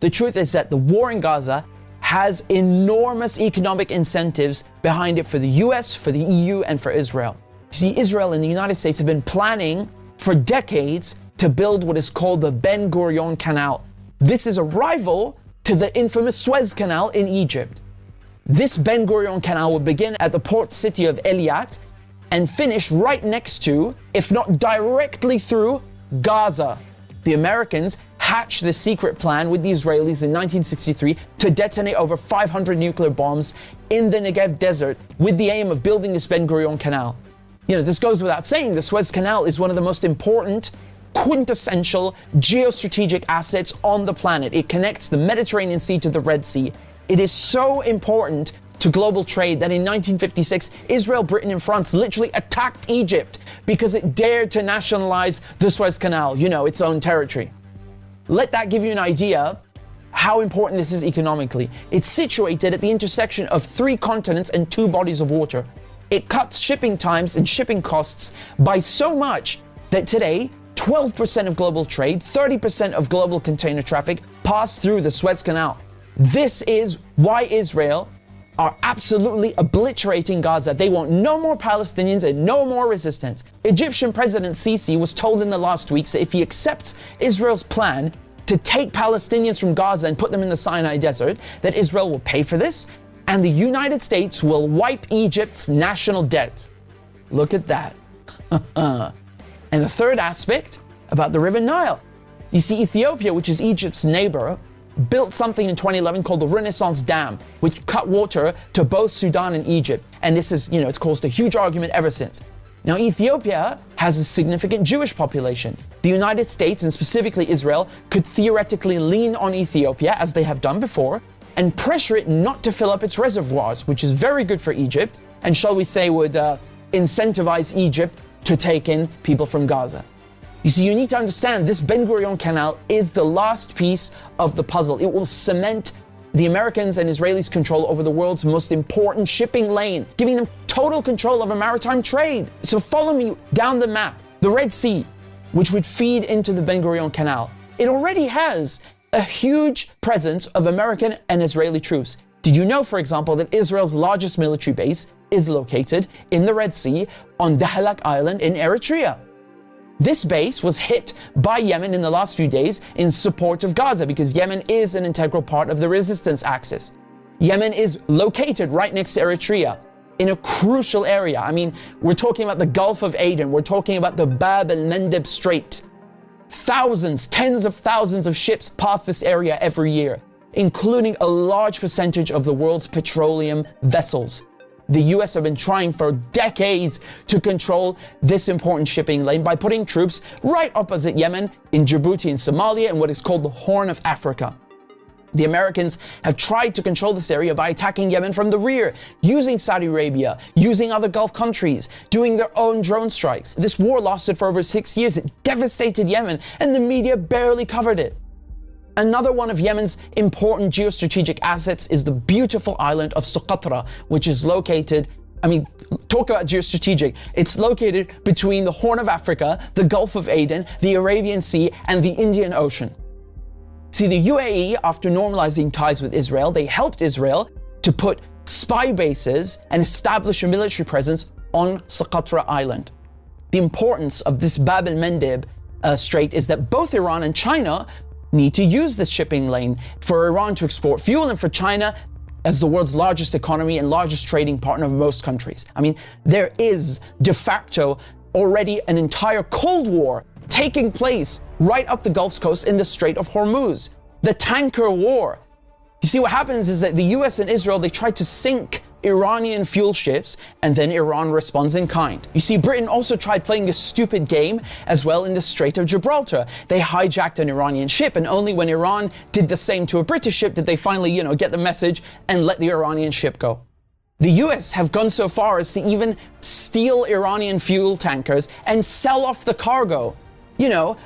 The truth is that the war in Gaza has enormous economic incentives behind it for the US, for the EU, and for Israel. See, Israel and the United States have been planning for decades to build what is called the Ben Gurion Canal. This is a rival to the infamous Suez Canal in Egypt. This Ben Gurion Canal would begin at the port city of Eilat and finish right next to, if not directly through, Gaza. The Americans hatched this secret plan with the Israelis in 1963 to detonate over 500 nuclear bombs in the Negev desert with the aim of building this Ben Gurion Canal. You know, this goes without saying, the Suez Canal is one of the most important, quintessential geostrategic assets on the planet. It connects the Mediterranean Sea to the Red Sea. It is so important to global trade that in 1956, Israel, Britain, and France literally attacked Egypt because it dared to nationalize the Suez Canal, you know, its own territory. Let that give you an idea how important this is economically. It's situated at the intersection of 3 continents and 2 bodies of water. It cuts shipping times and shipping costs by so much that today, 12% of global trade, 30% of global container traffic pass through the Suez Canal. This is why Israel are absolutely obliterating Gaza. They want no more Palestinians and no more resistance. Egyptian President Sisi was told in the last weeks that if he accepts Israel's plan to take Palestinians from Gaza and put them in the Sinai Desert, that Israel will pay for this and the United States will wipe Egypt's national debt. Look at that. And the third aspect about the River Nile. You see, Ethiopia, which is Egypt's neighbor, built something in 2011 called the Renaissance Dam, which cut water to both Sudan and Egypt. And this is, it's caused a huge argument ever since. Now, Ethiopia has a significant Jewish population. The United States, and specifically Israel, could theoretically lean on Ethiopia, as they have done before, and pressure it not to fill up its reservoirs, which is very good for Egypt, and shall we say would incentivize Egypt to take in people from Gaza. You see, you need to understand this Ben Gurion Canal is the last piece of the puzzle. It will cement the Americans' and Israelis' control over the world's most important shipping lane, giving them total control over maritime trade. So follow me down the map. The Red Sea, which would feed into the Ben Gurion Canal, it already has a huge presence of American and Israeli troops. Did you know, for example, that Israel's largest military base is located in the Red Sea on Dahlak Island in Eritrea? This base was hit by Yemen in the last few days in support of Gaza because Yemen is an integral part of the resistance axis. Yemen is located right next to Eritrea in a crucial area. I mean, we're talking about the Gulf of Aden. We're talking about the Bab el-Mandeb Strait. Thousands, tens of thousands of ships pass this area every year, including a large percentage of the world's petroleum vessels. The US have been trying for decades to control this important shipping lane by putting troops right opposite Yemen, in Djibouti and Somalia, and what is called the Horn of Africa. The Americans have tried to control this area by attacking Yemen from the rear, using Saudi Arabia, using other Gulf countries, doing their own drone strikes. This war lasted for over 6 years. It devastated Yemen, and the media barely covered it. Another one of Yemen's important geostrategic assets is the beautiful island of Socotra, which is located, talk about geostrategic. It's located between the Horn of Africa, the Gulf of Aden, the Arabian Sea, and the Indian Ocean. See, the UAE, after normalizing ties with Israel, they helped Israel to put spy bases and establish a military presence on Socotra Island. The importance of this Bab el-Mandeb Strait is that both Iran and China need to use this shipping lane for Iran to export fuel and for China as the world's largest economy and largest trading partner of most countries. There is de facto already an entire Cold War taking place right up the Gulf Coast in the Strait of Hormuz, the tanker war. You see, what happens is that the US and Israel, they try to sink Iranian fuel ships, and then Iran responds in kind. You see, Britain also tried playing a stupid game as well in the Strait of Gibraltar. They hijacked an Iranian ship, and only when Iran did the same to a British ship did they finally, get the message and let the Iranian ship go. The US have gone so far as to even steal Iranian fuel tankers and sell off the cargo.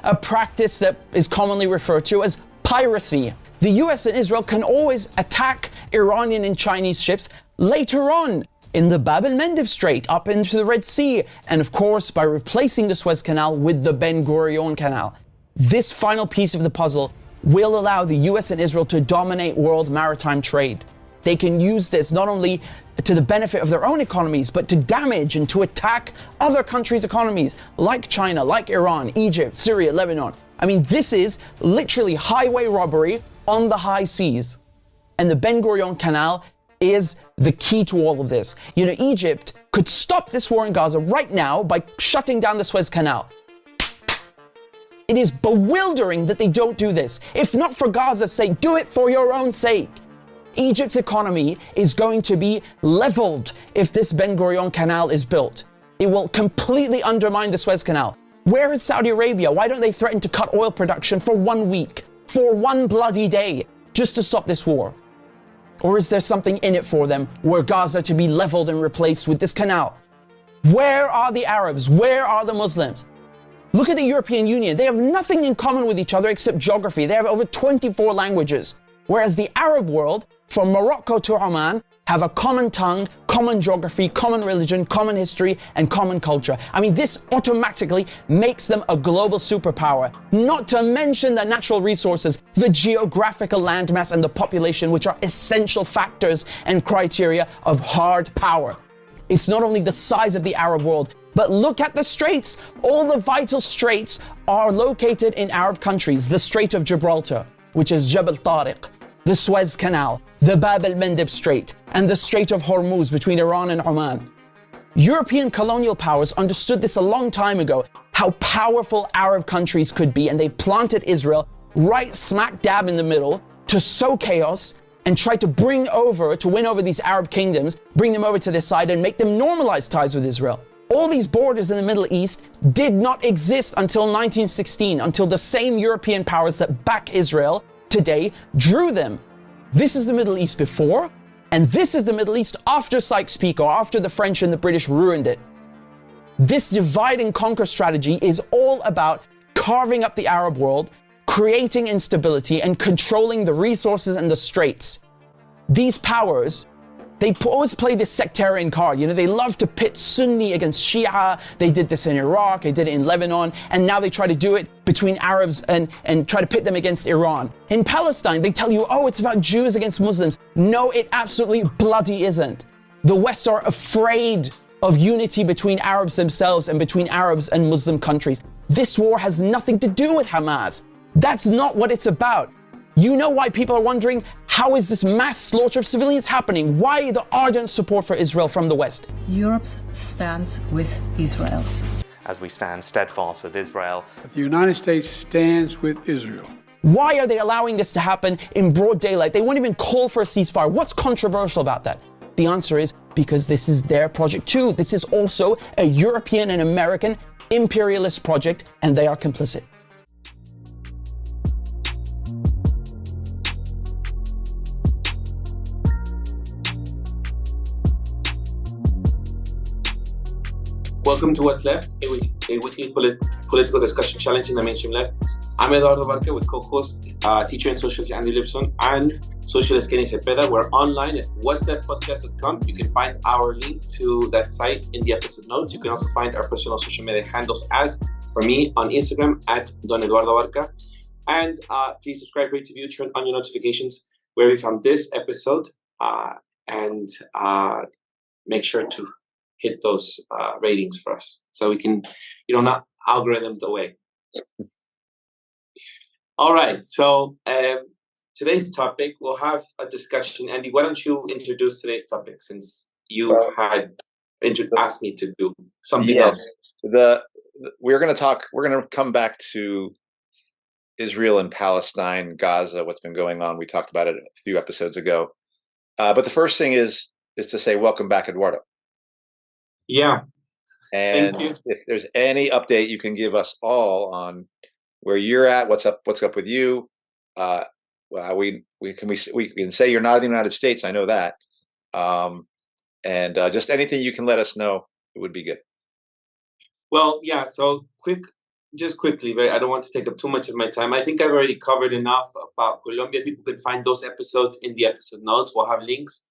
A practice that is commonly referred to as piracy. The US and Israel can always attack Iranian and Chinese ships later on in the Bab el-Mandeb Strait, up into the Red Sea, and of course by replacing the Suez Canal with the Ben Gurion Canal. This final piece of the puzzle will allow the US and Israel to dominate world maritime trade. They can use this not only to the benefit of their own economies, but to damage and to attack other countries' economies, like China, like Iran, Egypt, Syria, Lebanon. I mean, this is literally highway robbery on the high seas. And the Ben Gurion Canal is the key to all of this. You know, Egypt could stop this war in Gaza right now by shutting down the Suez Canal. It is bewildering that they don't do this. If not for Gaza's sake, do it for your own sake. Egypt's economy is going to be leveled if this Ben Gurion Canal is built. It will completely undermine the Suez Canal. Where is Saudi Arabia? Why don't they threaten to cut oil production for 1 week, for 1 bloody day, just to stop this war? Or is there something in it for them, were Gaza to be leveled and replaced with this canal? Where are the Arabs? Where are the Muslims? Look at the European Union. They have nothing in common with each other except geography. They have over 24 languages. Whereas the Arab world, from Morocco to Oman, have a common tongue, common geography, common religion, common history, and common culture. I mean, this automatically makes them a global superpower. Not to mention the natural resources, the geographical landmass, and the population, which are essential factors and criteria of hard power. It's not only the size of the Arab world, but look at the straits. All the vital straits are located in Arab countries. The Strait of Gibraltar, which is Jabal Tariq, the Suez Canal, the Bab el-Mandeb Strait, and the Strait of Hormuz between Iran and Oman. European colonial powers understood this a long time ago, how powerful Arab countries could be, and they planted Israel right smack dab in the middle to sow chaos and try to win over these Arab kingdoms, bring them over to their side and make them normalize ties with Israel. All these borders in the Middle East did not exist until 1916, until the same European powers that back Israel today drew them. This is the Middle East before, and this is the Middle East after Sykes-Picot, after the French and the British ruined it. This divide and conquer strategy is all about carving up the Arab world, creating instability, and controlling the resources and the straits. These powers, they always play this sectarian card. You know, they love to pit Sunni against Shia. They did this in Iraq, they did it in Lebanon, and now they try to do it between Arabs and try to pit them against Iran. In Palestine, they tell you, oh, it's about Jews against Muslims. No, it absolutely bloody isn't. The West are afraid of unity between Arabs themselves and between Arabs and Muslim countries. This war has nothing to do with Hamas. That's not what it's about. You know why people are wondering, how is this mass slaughter of civilians happening? Why the ardent support for Israel from the West? Europe stands with Israel. As we stand steadfast with Israel. The United States stands with Israel. Why are they allowing this to happen in broad daylight? They won't even call for a ceasefire. What's controversial about that? The answer is because this is their project too. This is also a European and American imperialist project, and they are complicit. Welcome to What's Left, a weekly political discussion challenging the mainstream left. I'm Eduardo with co-host, teacher in sociology Andy Lipson, and socialist Kenny Cepeda. We're online at whatsleft.podcast.com. You can find our link to that site in the episode notes. You can also find our personal social media handles as, for me, on Instagram at Don Eduardo Barca. And please subscribe, rate, review, turn on your notifications where you found this episode, and make sure to hit those ratings for us so we can, not algorithm the way. All right, so today's topic, we'll have a discussion. Andy, why don't you introduce today's topic since you had asked me to do something else? We're going to come back to Israel and Palestine, Gaza, what's been going on. We talked about it a few episodes ago. But the first thing is to say welcome back, Eduardo. Yeah. And if there's any update you can give us all on where you're at, what's up with you. We can say you're not in the United States. I know that. And just anything you can let us know, it would be good. Well, yeah. So quickly, right? I don't want to take up too much of my time. I think I've already covered enough about Colombia. People can find those episodes in the episode notes. We'll have links.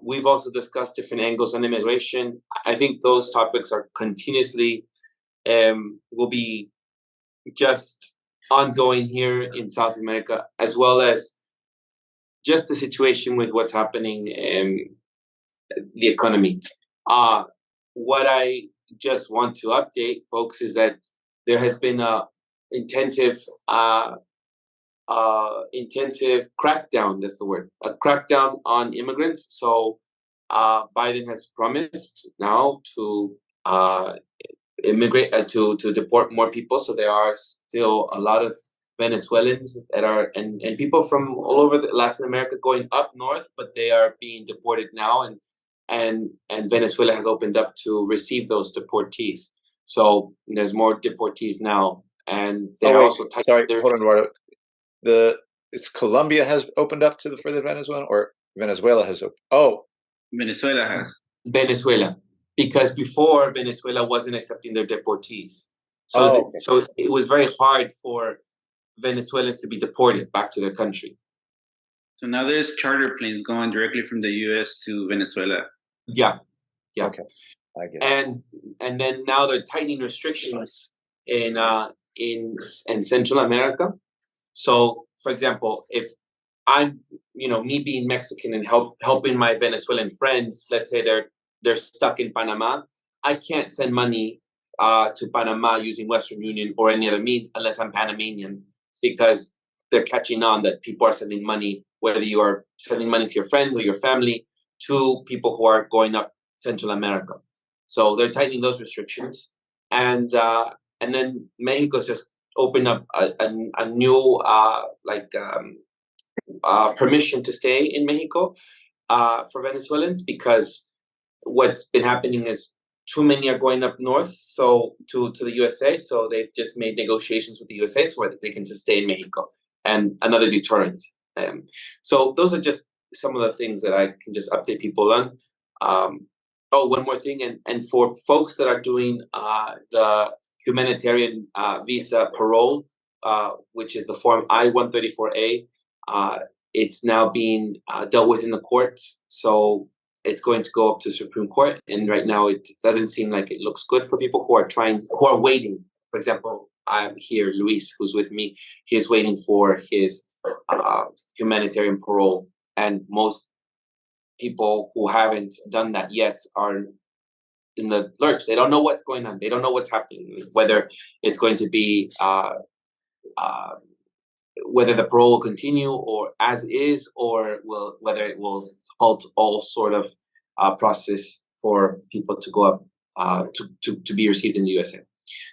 We've also discussed different angles on immigration. I think those topics are continuously will be just ongoing here in South America, as well as just the situation with what's happening in the economy. What I just want to update folks is that there has been a intensive crackdown, that's the word, a crackdown on immigrants. So Biden has promised now to immigrate, to deport more people. So there are still a lot of Venezuelans that are, and people from all over Latin America going up north, but they are being deported now. And Venezuela has opened up to receive those deportees. So there's more deportees now. And they're also sorry, hold on, Eduardo. It's Colombia has opened up for the Venezuelan, or Venezuela has opened? Oh, Venezuela has. Venezuela, because before Venezuela wasn't accepting their deportees. So so it was very hard for Venezuelans to be deported back to their country. So now there's charter planes going directly from the U.S. to Venezuela. Yeah. Okay, I get it. And then now they're tightening restrictions in Central America. So, for example, if I'm, me being Mexican and helping my Venezuelan friends, let's say they're stuck in Panama, I can't send money to Panama using Western Union or any other means unless I'm Panamanian, because they're catching on that people are sending money, whether you are sending money to your friends or your family, to people who are going up Central America. So they're tightening those restrictions. And then Mexico's just opened up a new permission to stay in Mexico for Venezuelans, because what's been happening is too many are going up north, so to the USA. So they've just made negotiations with the USA so that they can stay in Mexico, and another deterrent. So those are just some of the things that I can just update people on. One more thing, and for folks that are doing the humanitarian visa parole, which is the form I-134A, it's now being dealt with in the courts. So it's going to go up to Supreme Court, and right now it doesn't seem like it looks good for people who are waiting. For example, I'm here, Luis, who's with me, he's waiting for his humanitarian parole, and most people who haven't done that yet are in the lurch. They don't know what's going on. They don't know what's happening, whether it's going to be whether the parole will continue or as is, or whether it will halt all sort of process for people to go up to be received in the USA.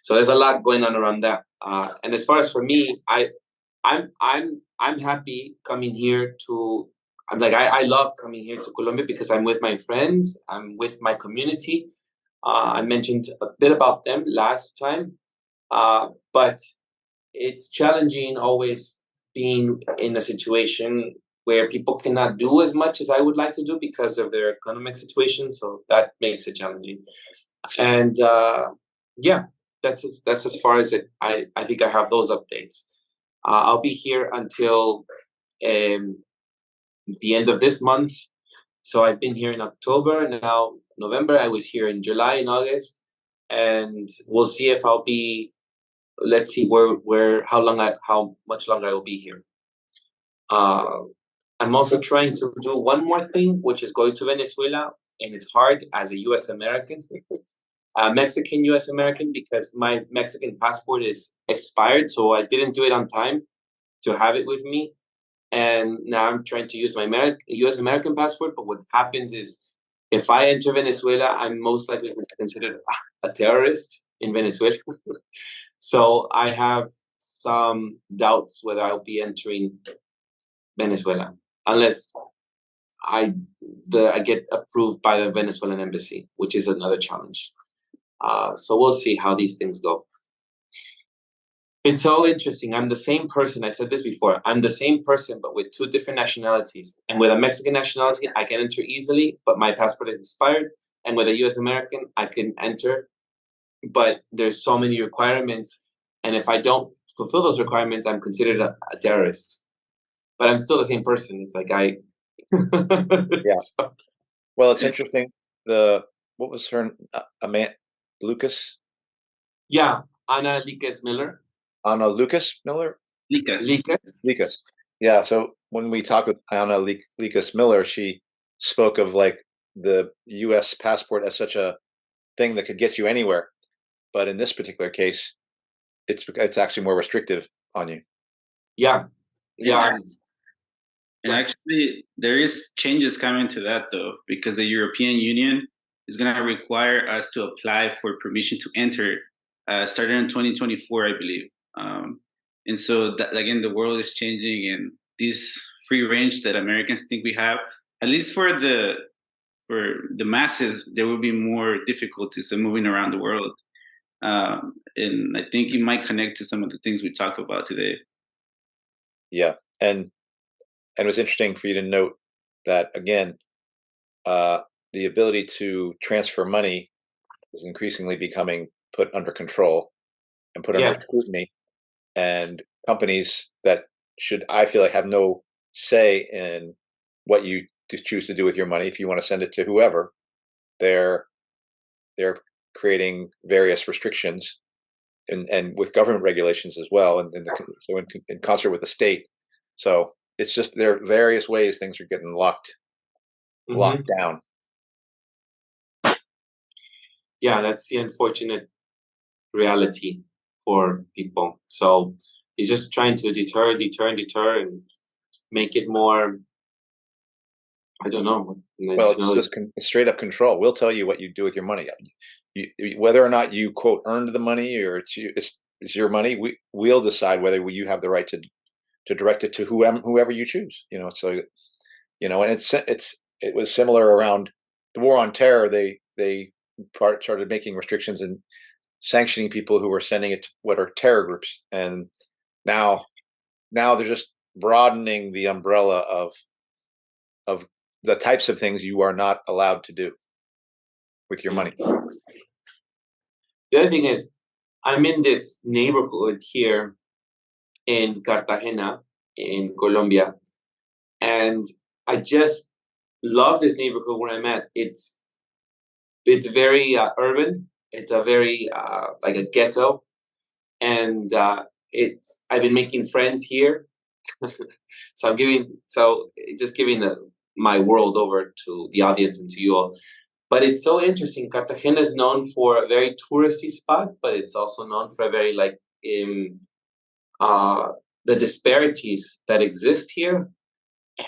So there's a lot going on around that. And as far as for me, I'm happy coming here to. I love coming here to Colombia because I'm with my friends. I'm with my community. I mentioned a bit about them last time, but it's challenging always being in a situation where people cannot do as much as I would like to do because of their economic situation. So that makes it challenging. And that's as far as it. I think I have those updates. I'll be here until the end of this month. So I've been here in October, now November. I was here in July and August, and we'll see if I'll be. Let's see how much longer I will be here. I'm also trying to do one more thing, which is going to Venezuela, and it's hard as a U.S. American, Mexican U.S. American, because my Mexican passport is expired, so I didn't do it on time to have it with me. And now I'm trying to use my U.S. American passport. But what happens is, if I enter Venezuela, I'm most likely considered a terrorist in Venezuela. So I have some doubts whether I'll be entering Venezuela unless I get approved by the Venezuelan embassy, which is another challenge. So we'll see how these things go. It's so interesting. I'm the same person. I said this before. I'm the same person, but with two different nationalities. And with a Mexican nationality, I can enter easily, but my passport is expired. And with a U.S. American, I can enter, but there's so many requirements. And if I don't fulfill those requirements, I'm considered a terrorist. But I'm still the same person. It's like yeah. So. Well, it's interesting. What was her Lucas? Yeah, Ana Liquez Miller. Anna Lucas Miller? Likas. Likas. Yeah. So when we talked with Anna Likas Miller, she spoke of like the U.S. passport as such a thing that could get you anywhere, but in this particular case, it's actually more restrictive on you. Yeah. And actually, there is changes coming to that though, because the European Union is going to require us to apply for permission to enter, starting in 2024, I believe. And so that, again, the world is changing, and this free range that Americans think we have, at least for the masses, there will be more difficulties in moving around the world. And I think it might connect to some of the things we talk about today. Yeah, and it was interesting for you to note that again, the ability to transfer money is increasingly becoming put under control and put under scrutiny, and companies that should, I feel like, have no say in what you choose to do with your money. If you want to send it to whoever, they're creating various restrictions and with government regulations as well, and so in concert with the state. So it's just there are various ways things are getting locked down. Yeah, that's the unfortunate reality for people. So he's just trying to deter, and make it more. I don't know. Well, it's just straight up control. We'll tell you what you do with your money. Whether or not you quote earned the money or it's your money, we'll decide whether you have the right to direct it to whoever you choose. So and it was similar around the war on terror. They started making restrictions and sanctioning people who were sending it to what are terror groups, and now they're just broadening the umbrella of the types of things you are not allowed to do with your money. The other thing is, I'm in this neighborhood here in Cartagena, in Colombia, and I just love this neighborhood where I'm at. It's very urban. It's a very like a ghetto, and I've been making friends here. So just giving my world over to the audience and to you all. But it's so interesting. Cartagena is known for a very touristy spot, but it's also known for a very the disparities that exist here.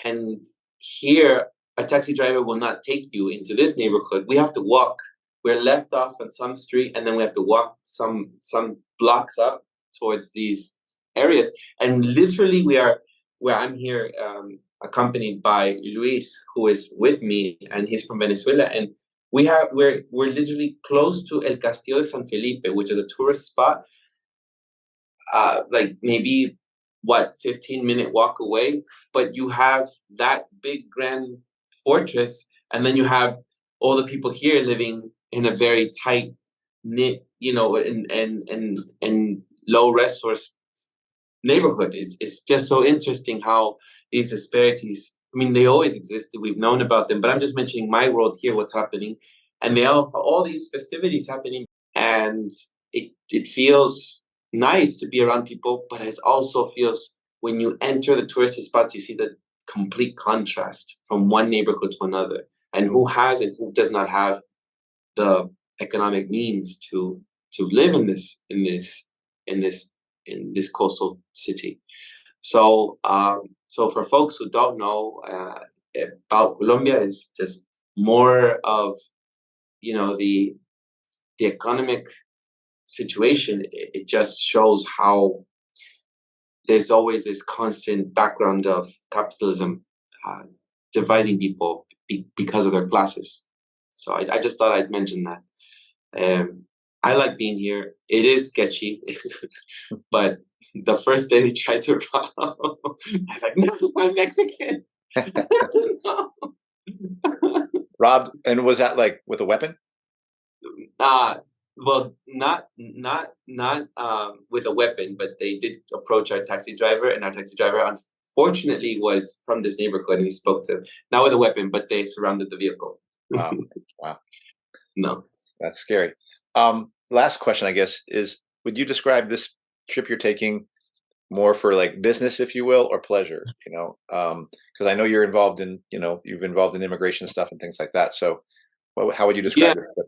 And here, a taxi driver will not take you into this neighborhood. We have to walk. We're left off on some street, and then we have to walk some blocks up towards these areas. And literally, where I'm here, accompanied by Luis, who is with me, and he's from Venezuela, and we're literally close to El Castillo de San Felipe, which is a tourist spot. Like maybe 15-minute walk away, but you have that big grand fortress, and then you have all the people here living in a very tight knit, and low resource neighborhood. It's just so interesting how these disparities, I mean, they always existed. We've known about them, but I'm just mentioning my world here, what's happening. And they have all these festivities happening, and it feels nice to be around people, but it also feels, when you enter the touristy spots, you see the complete contrast from one neighborhood to another, and who has and who does not have the economic means to live in this coastal city. So for folks who don't know about Colombia, is just more of the economic situation. It just shows how there's always this constant background of capitalism dividing people because of their classes. So I just thought I'd mention that. I like being here. It is sketchy, but the first day they tried to rob, I was like, no, I'm Mexican. No. Robbed, and was that like with a weapon? Well, not with a weapon, but they did approach our taxi driver, and our taxi driver unfortunately was from this neighborhood, and he spoke to him, not with a weapon, but they surrounded the vehicle. Wow. Wow. No. That's scary. Last question, I guess, is, would you describe this trip you're taking more for like business, if you will, or pleasure? You know, because I know you're involved in, you know, you've involved in immigration stuff and things like that. So, how would you describe Yeah, your trip?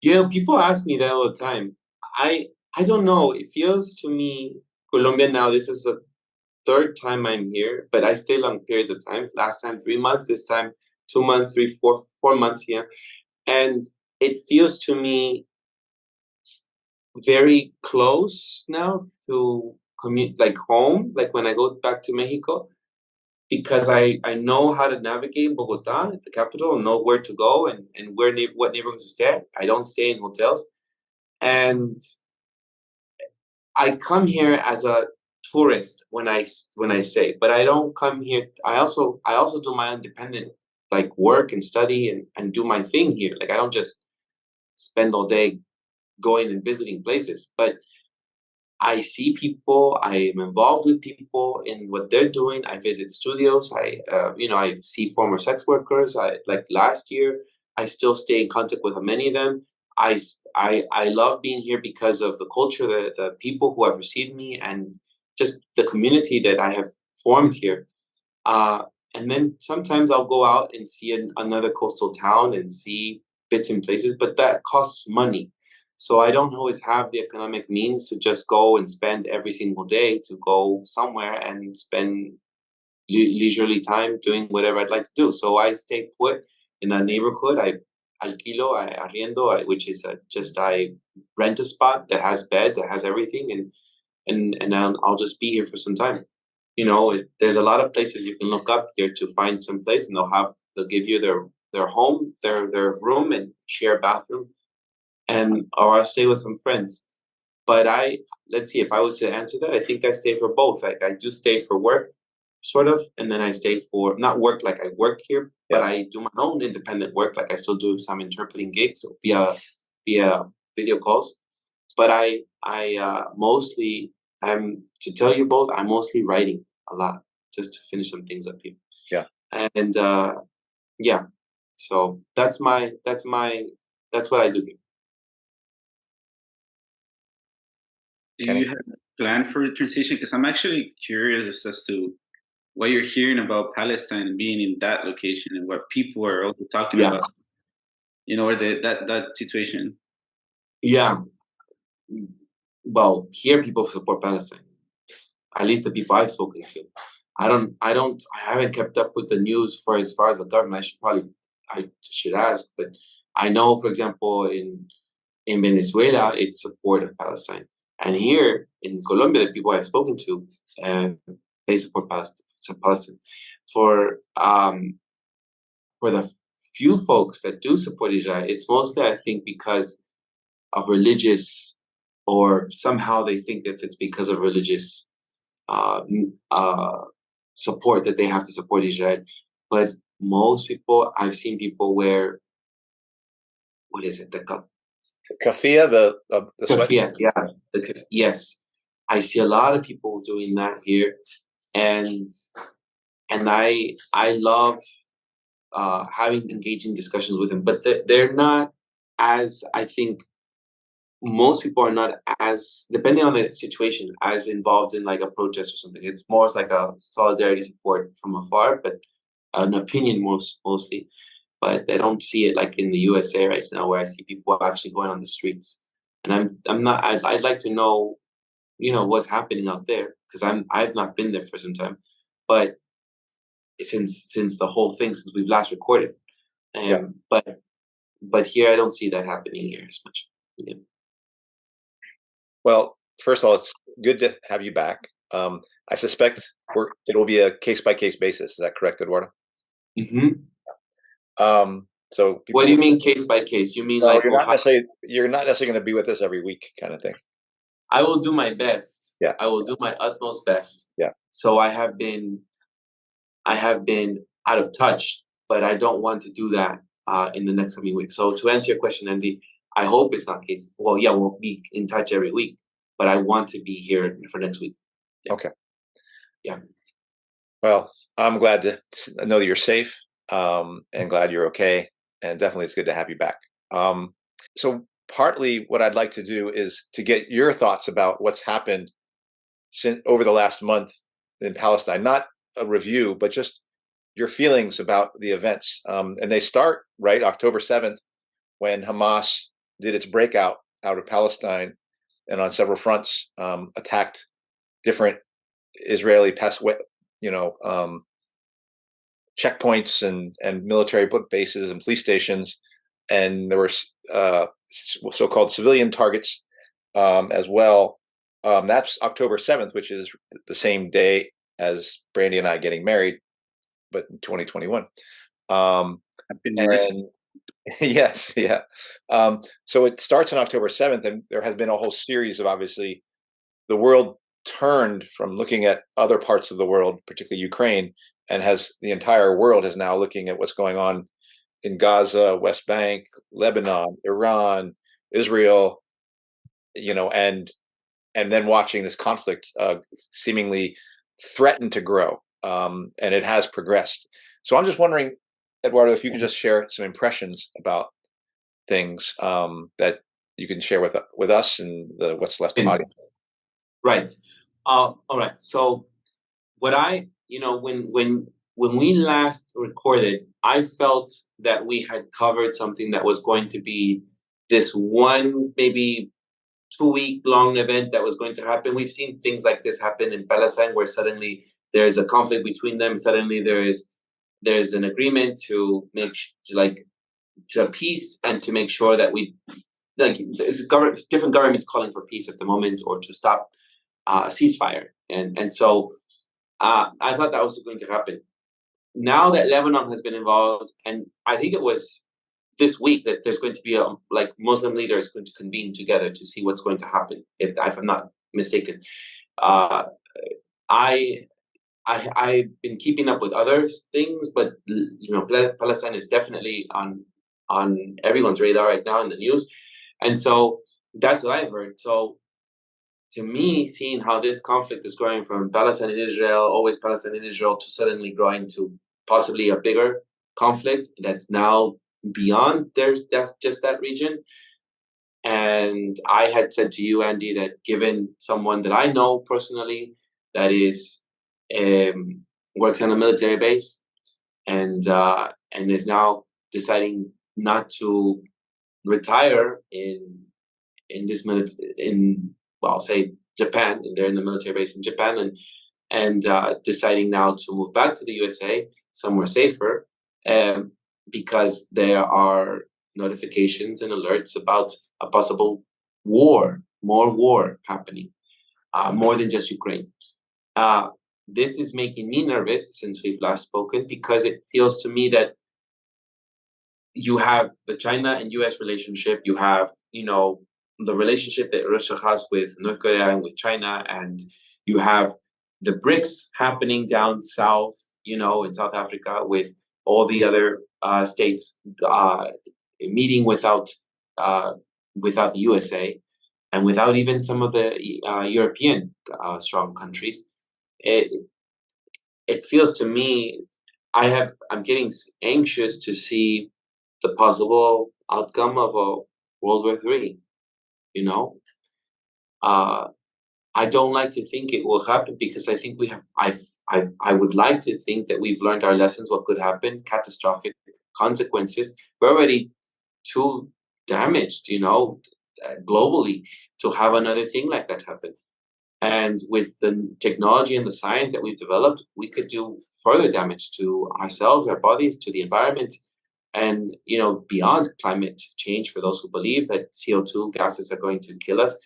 yeah. People ask me that all the time. I don't know. It feels to me Colombia now. This is the third time I'm here, but I stay long periods of time. Last time 3 months. This time 2 months, 4 months here, and it feels to me very close now to commute, like home, like when I go back to Mexico, because I know how to navigate in Bogota, the capital, and know where to go and what neighborhoods to stay at. I don't stay in hotels, and I come here as a tourist when I say, but I don't come here. I also do my independent like work and study and do my thing here. Like I don't just spend all day going and visiting places, but I see people. I am involved with people in what they're doing. I visit studios. I see former sex workers. I like last year. I still stay in contact with many of them. I love being here because of the culture, the people who have received me, and just the community that I have formed here. Uh, and then sometimes I'll go out and see another coastal town and see bits and places, but that costs money. So I don't always have the economic means to just go and spend every single day to go somewhere and spend leisurely time doing whatever I'd like to do. So I stay put in a neighborhood. I alquilo, I arriendo, which is I rent a spot that has bed, that has everything, and I'll just be here for some time. You know, there's a lot of places you can look up here to find some place, and they'll give you their home, their room, and share a bathroom, and or I'll stay with some friends. But let's see, if I was to answer that, I think I stay for both. Like I do stay for work, sort of, and then I stay for not work like I work here, but Yeah. I do my own independent work. Like I still do some interpreting gigs via video calls. But I mostly, I'm to tell you both, I'm mostly writing a lot just to finish some things up here. Yeah. And yeah, so that's what I do here. Do Kenny? you have a plan for the transition? Because I'm actually curious as to what you're hearing about Palestine being in that location and what people are also talking Yeah. about, you know, or that situation. Yeah. Well, here people support Palestine. At least the people I've spoken to. I haven't kept up with the news for as far as the government. I should ask, but I know, for example, in Venezuela, it's support of Palestine, and here in Colombia, the people I've spoken to, they support Palestine. For the few folks that do support Israel, it's mostly, I think, because of religious, or somehow they think that it's because of religious support that they have to support Israel. But most people, I've seen people wear, what is it? Kafia, the sweat. Kafia, yeah. Yes. I see a lot of people doing that here. And I love having engaging discussions with them. But they're not, as I think most people are not, as depending on the situation, as involved in like a protest or something. It's more like a solidarity support from afar, but an opinion mostly. But they don't see it like in the USA right now, where I see people actually going on the streets. And I'm not. I'd like to know, what's happening out there, because I've not been there for some time, but since the whole thing, since we've last recorded. Yeah. But here I don't see that happening here as much. Yeah. Well, first of all, it's good to have you back. I suspect it will be a case-by-case basis. Is that correct, Eduardo? Mm-hmm. So What do you mean case by case? You mean no, like you're not necessarily going to be with us every week, kind of thing. I will do my best. Yeah. I will do my utmost best. Yeah. So I have been out of touch, but I don't want to do that in the next coming weeks. So to answer your question, Andy, I hope it's not the case. Well, yeah, we'll be in touch every week, but I want to be here for next week. Yeah. Okay. Yeah. Well, I'm glad to know that you're safe, and glad you're okay. And definitely it's good to have you back. So partly what I'd like to do is to get your thoughts about what's happened since over the last month in Palestine. Not a review, but just your feelings about the events. And they start, right, October 7th, when Hamas did its breakout out of Palestine and on several fronts attacked different Israeli checkpoints and military bases and police stations. And there were so-called civilian targets as well. That's October 7th, which is the same day as Brandy and I getting married, but in 2021. Yes, yeah. So it starts on October 7th, and there has been a whole series of, obviously, the world turned from looking at other parts of the world, particularly Ukraine, and the entire world is now looking at what's going on in Gaza, West Bank, Lebanon, Iran, Israel, and then watching this conflict seemingly threaten to grow, and it has progressed. So I'm just wondering, Eduardo, if you could just share some impressions about things that you can share with us and the What's Left audience. Right. All right. So what when we last recorded, I felt that we had covered something that was going to be this one, maybe 2-week long event that was going to happen. We've seen things like this happen in Palestine, where suddenly there's a conflict between them. Suddenly there's an agreement to make to peace and to make sure that there's different governments calling for peace at the moment, or to stop ceasefire. And so I thought that was going to happen. Now that Lebanon has been involved, and I think it was this week that there's going to be Muslim leaders going to convene together to see what's going to happen, if I'm not mistaken. I've been keeping up with other things, but Palestine is definitely on everyone's radar right now in the news, and so that's what I've heard. So to me, seeing how this conflict is growing from Palestine and Israel, always Palestine and Israel, to suddenly growing to possibly a bigger conflict that's now beyond that's just that region. And I had said to you, Andy, that given someone that I know personally that is works on a military base and is now deciding not to retire in say Japan, and they're in the military base in Japan, and deciding now to move back to the USA, somewhere safer, because there are notifications and alerts about a possible more war happening, more than just Ukraine. This is making me nervous since we've last spoken, because it feels to me that you have the China and US relationship, you have, the relationship that Russia has with North Korea and with China, and you have the BRICS happening down south, in South Africa, with all the other states meeting without the USA, and without even some of the European strong countries. It feels to me, I'm getting anxious to see the possible outcome of a World War III. I don't like to think it will happen, because I think I would like to think that we've learned our lessons, what could happen, catastrophic consequences. We're already too damaged, globally, to have another thing like that happen. And with the technology and the science that we've developed, we could do further damage to ourselves, our bodies, to the environment. And, beyond climate change, for those who believe that CO2 gases are going to kill us,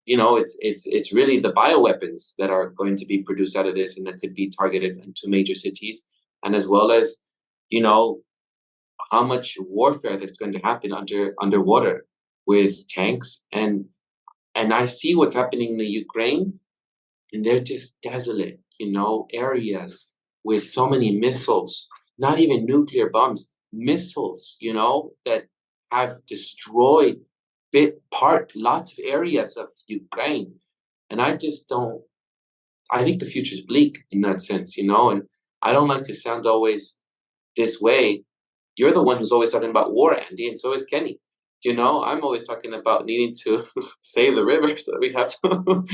it's really the bioweapons that are going to be produced out of this, and that could be targeted into major cities, and as well as, how much warfare that's going to happen underwater with tanks. And I see what's happening in the Ukraine, and they're just desolate, areas with so many missiles, not even nuclear bombs, missiles, that have destroyed lots of areas of Ukraine. And I think the future's bleak in that sense, and I don't like to sound always this way. You're the one who's always talking about war, Andy, and so is Kenny. You know, I'm always talking about needing to save the river so that we have some,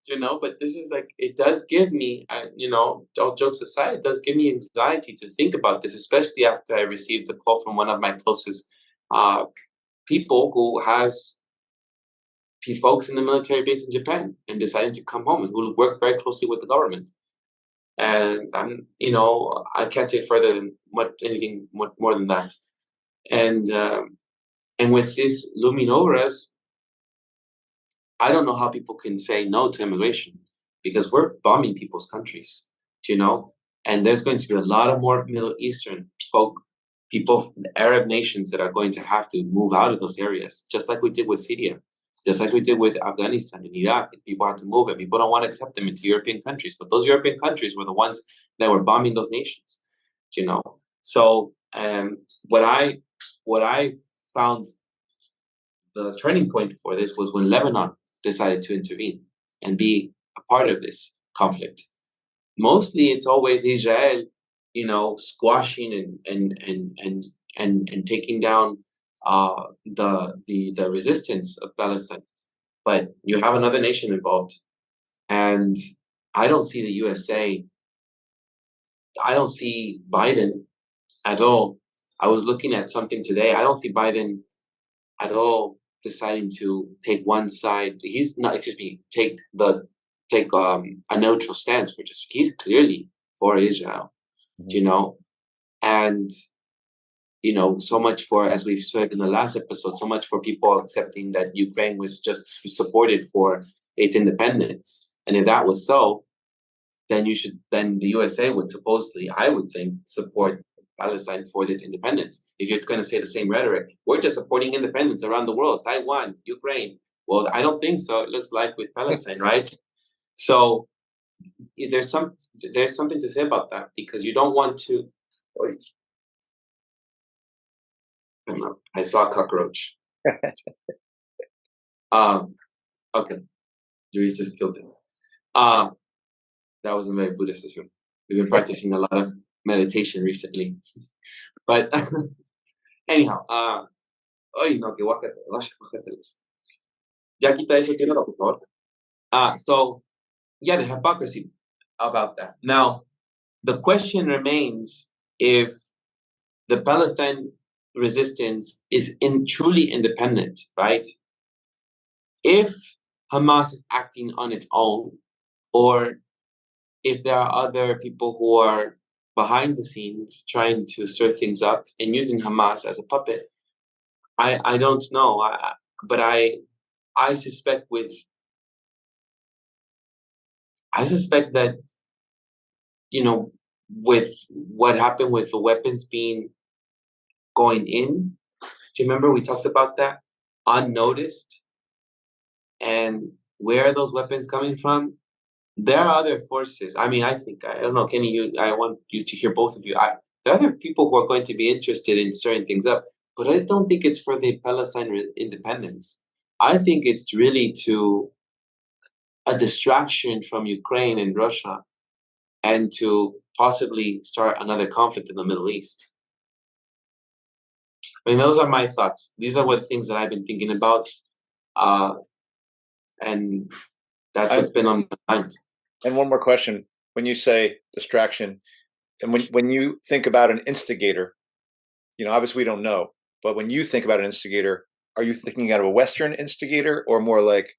you know, but this is like, it does give me, you know, all jokes aside, it does give me anxiety to think about this, especially after I received a call from one of my closest people who has folks in the military base in Japan and decided to come home and who work very closely with the government. And I'm, you know, I can't say further than anything more than that. And with this looming over us, I don't know how people can say no to immigration because we're bombing people's countries, you know. And there's going to be a lot of more Middle Eastern people, Arab nations that are going to have to move out of those areas, just like we did with Syria, just like we did with Afghanistan and Iraq. People had to move it. People don't want to accept them into European countries, but those European countries were the ones that were bombing those nations, you know. So what I found the turning point for this was when Lebanon decided to intervene and be a part of this conflict. Mostly, it's always Israel, you know, squashing and taking down the resistance of Palestine. But you have another nation involved, and I don't see the USA. I don't see Biden at all. I was looking at something today. I don't see Biden at all deciding to take one side. He's not, take a neutral stance for just. He's clearly for Israel, you know, and you know, so much for, as we've said in the last episode, so much for people accepting that Ukraine was just supported for its independence, and if that was so, then the USA would supposedly, I would think, support Palestine for its independence. If you're going to say the same rhetoric, we're just supporting independence around the world, Taiwan, Ukraine. Well, I don't think so. It looks like with Palestine, right? So there's something to say about that, because you don't want to. I saw a cockroach. Okay, Luis just killed it. That wasn't very Buddhist of him. We've been practicing a lot of meditation recently. But anyhow, ay no, que guácatelas. Ya quita eso, tiene por favor. So yeah, the hypocrisy about that. Now, the question remains if the Palestine resistance is truly independent, right? If Hamas is acting on its own, or if there are other people who are behind the scenes trying to stir things up and using Hamas as a puppet, I don't know. But I suspect that, you know, with what happened with the weapons going in, do you remember we talked about that? Unnoticed. And where are those weapons coming from? There are other forces. I mean, I don't know, Kenny, I want you to hear both of you. There are other people who are going to be interested in stirring things up, but I don't think it's for the Palestine independence. I think it's really a distraction from Ukraine and Russia, and to possibly start another conflict in the Middle East. I mean, those are my thoughts. These are what things that I've been thinking about. And that's what's been on my mind. And one more question. When you say distraction, and when you think about an instigator, you know, obviously we don't know, but when you think about an instigator, are you thinking out of a Western instigator, or more like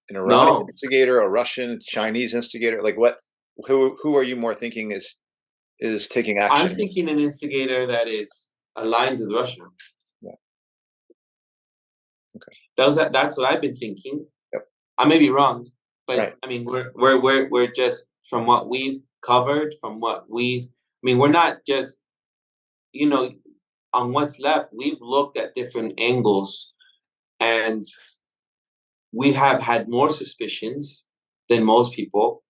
an Iranian instigator, a Russian, Chinese instigator? Like who are you more thinking is taking action? I'm thinking an instigator that is aligned with Russia. Yeah. Okay. That's what I've been thinking. Yep. I may be wrong, but right. I mean, we're just, from what we've covered, we're not just, you know, on what's left. We've looked at different angles, and we have had more suspicions than most people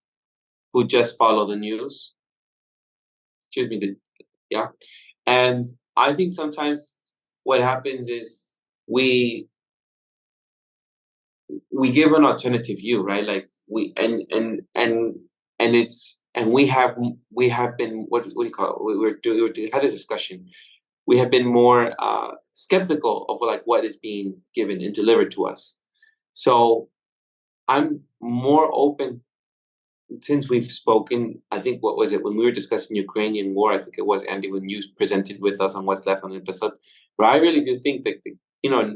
who just follow the news. Excuse me, yeah. And I think sometimes what happens is we give an alternative view, right? Like we have been, what do you call it? We had a discussion. we have been more skeptical of like what is being given and delivered to us. So I'm more open since we've spoken. I think, what was it, when we were discussing Ukrainian war, I think it was, Andy, when you presented with us on What's Left on the episode, but I really do think that,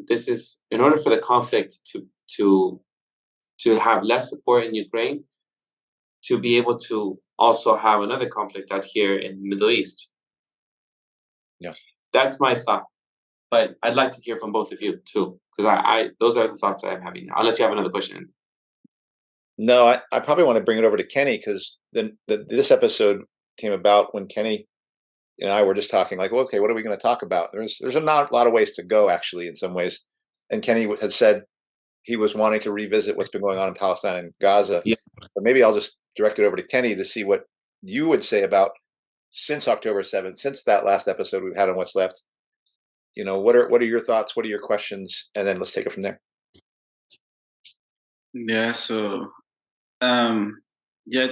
this is, in order for the conflict to have less support in Ukraine, to be able to also have another conflict out here in the Middle East. Yeah. That's my thought. But I'd like to hear from both of you too, because I those are the thoughts I'm having now, unless you have another question. No, I probably want to bring it over to Kenny, because this episode came about when Kenny and I were just talking, like, well, okay, what are we going to talk about? There's a lot of ways to go, actually, in some ways. And Kenny had said he was wanting to revisit what's been going on in Palestine and Gaza. Yeah. But maybe I'll just direct it over to Kenny to see what you would say about, since October 7th, since that last episode we've had on What's Left. What are your thoughts? What are your questions? And then let's take it from there. Yeah. So, I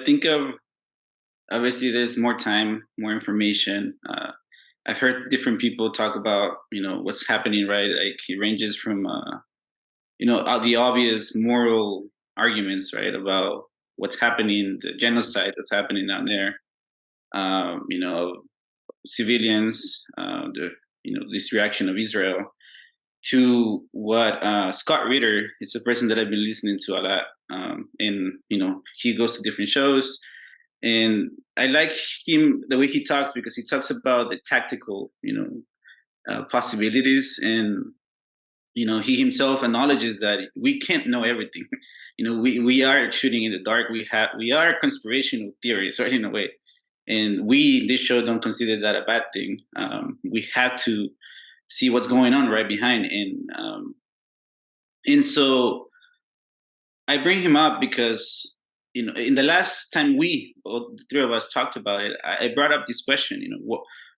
think obviously there's more time, more information. I've heard different people talk about, what's happening, right? Like, it ranges from, the obvious moral arguments, right, about what's happening, the genocide that's happening down there, civilians, this reaction of Israel, to what Scott Ritter is a person that I've been listening to a lot. And, he goes to different shows. And I like him, the way he talks, because he talks about the tactical, possibilities. And, he himself acknowledges that we can't know everything. We are shooting in the dark. We are conspirational theories, right, in a way. And we, this show, don't consider that a bad thing. We have to see what's going on right behind. And so I bring him up because, in the last time the three of us talked about it, I brought up this question,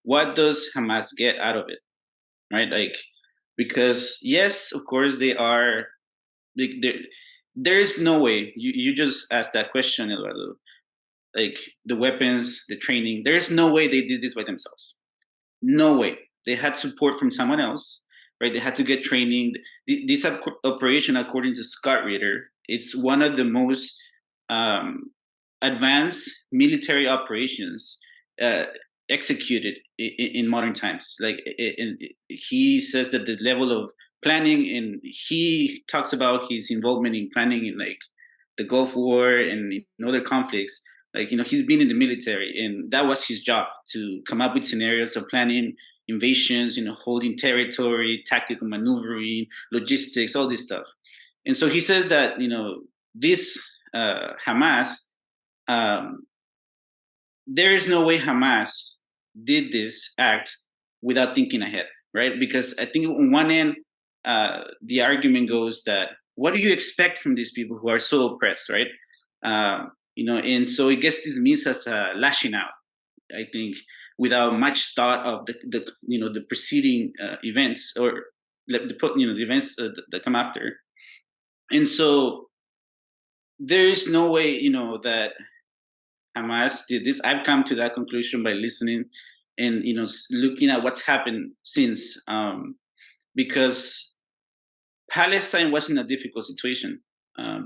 what does Hamas get out of it, right? Like, because yes, of course they are, there is no way, you just asked that question, Eduardo, like the weapons, the training, there's no way they did this by themselves. No way. They had support from someone else, right? They had to get training. This operation, according to Scott Ritter, it's one of the most advanced military operations executed in modern times. Like, he says that the level of planning, and he talks about his involvement in planning in like the Gulf War and in other conflicts. Like, he's been in the military, and that was his job, to come up with scenarios of planning invasions, holding territory, tactical maneuvering, logistics, all this stuff. And so he says that, this Hamas, there is no way Hamas did this act without thinking ahead, right? Because I think on one end, the argument goes that, what do you expect from these people who are so oppressed, right? And so it gets dismissed as lashing out, I think, without much thought of the preceding events, or the events that come after. And so there is no way, that Hamas did this. I've come to that conclusion by listening and, looking at what's happened since, because Palestine was in a difficult situation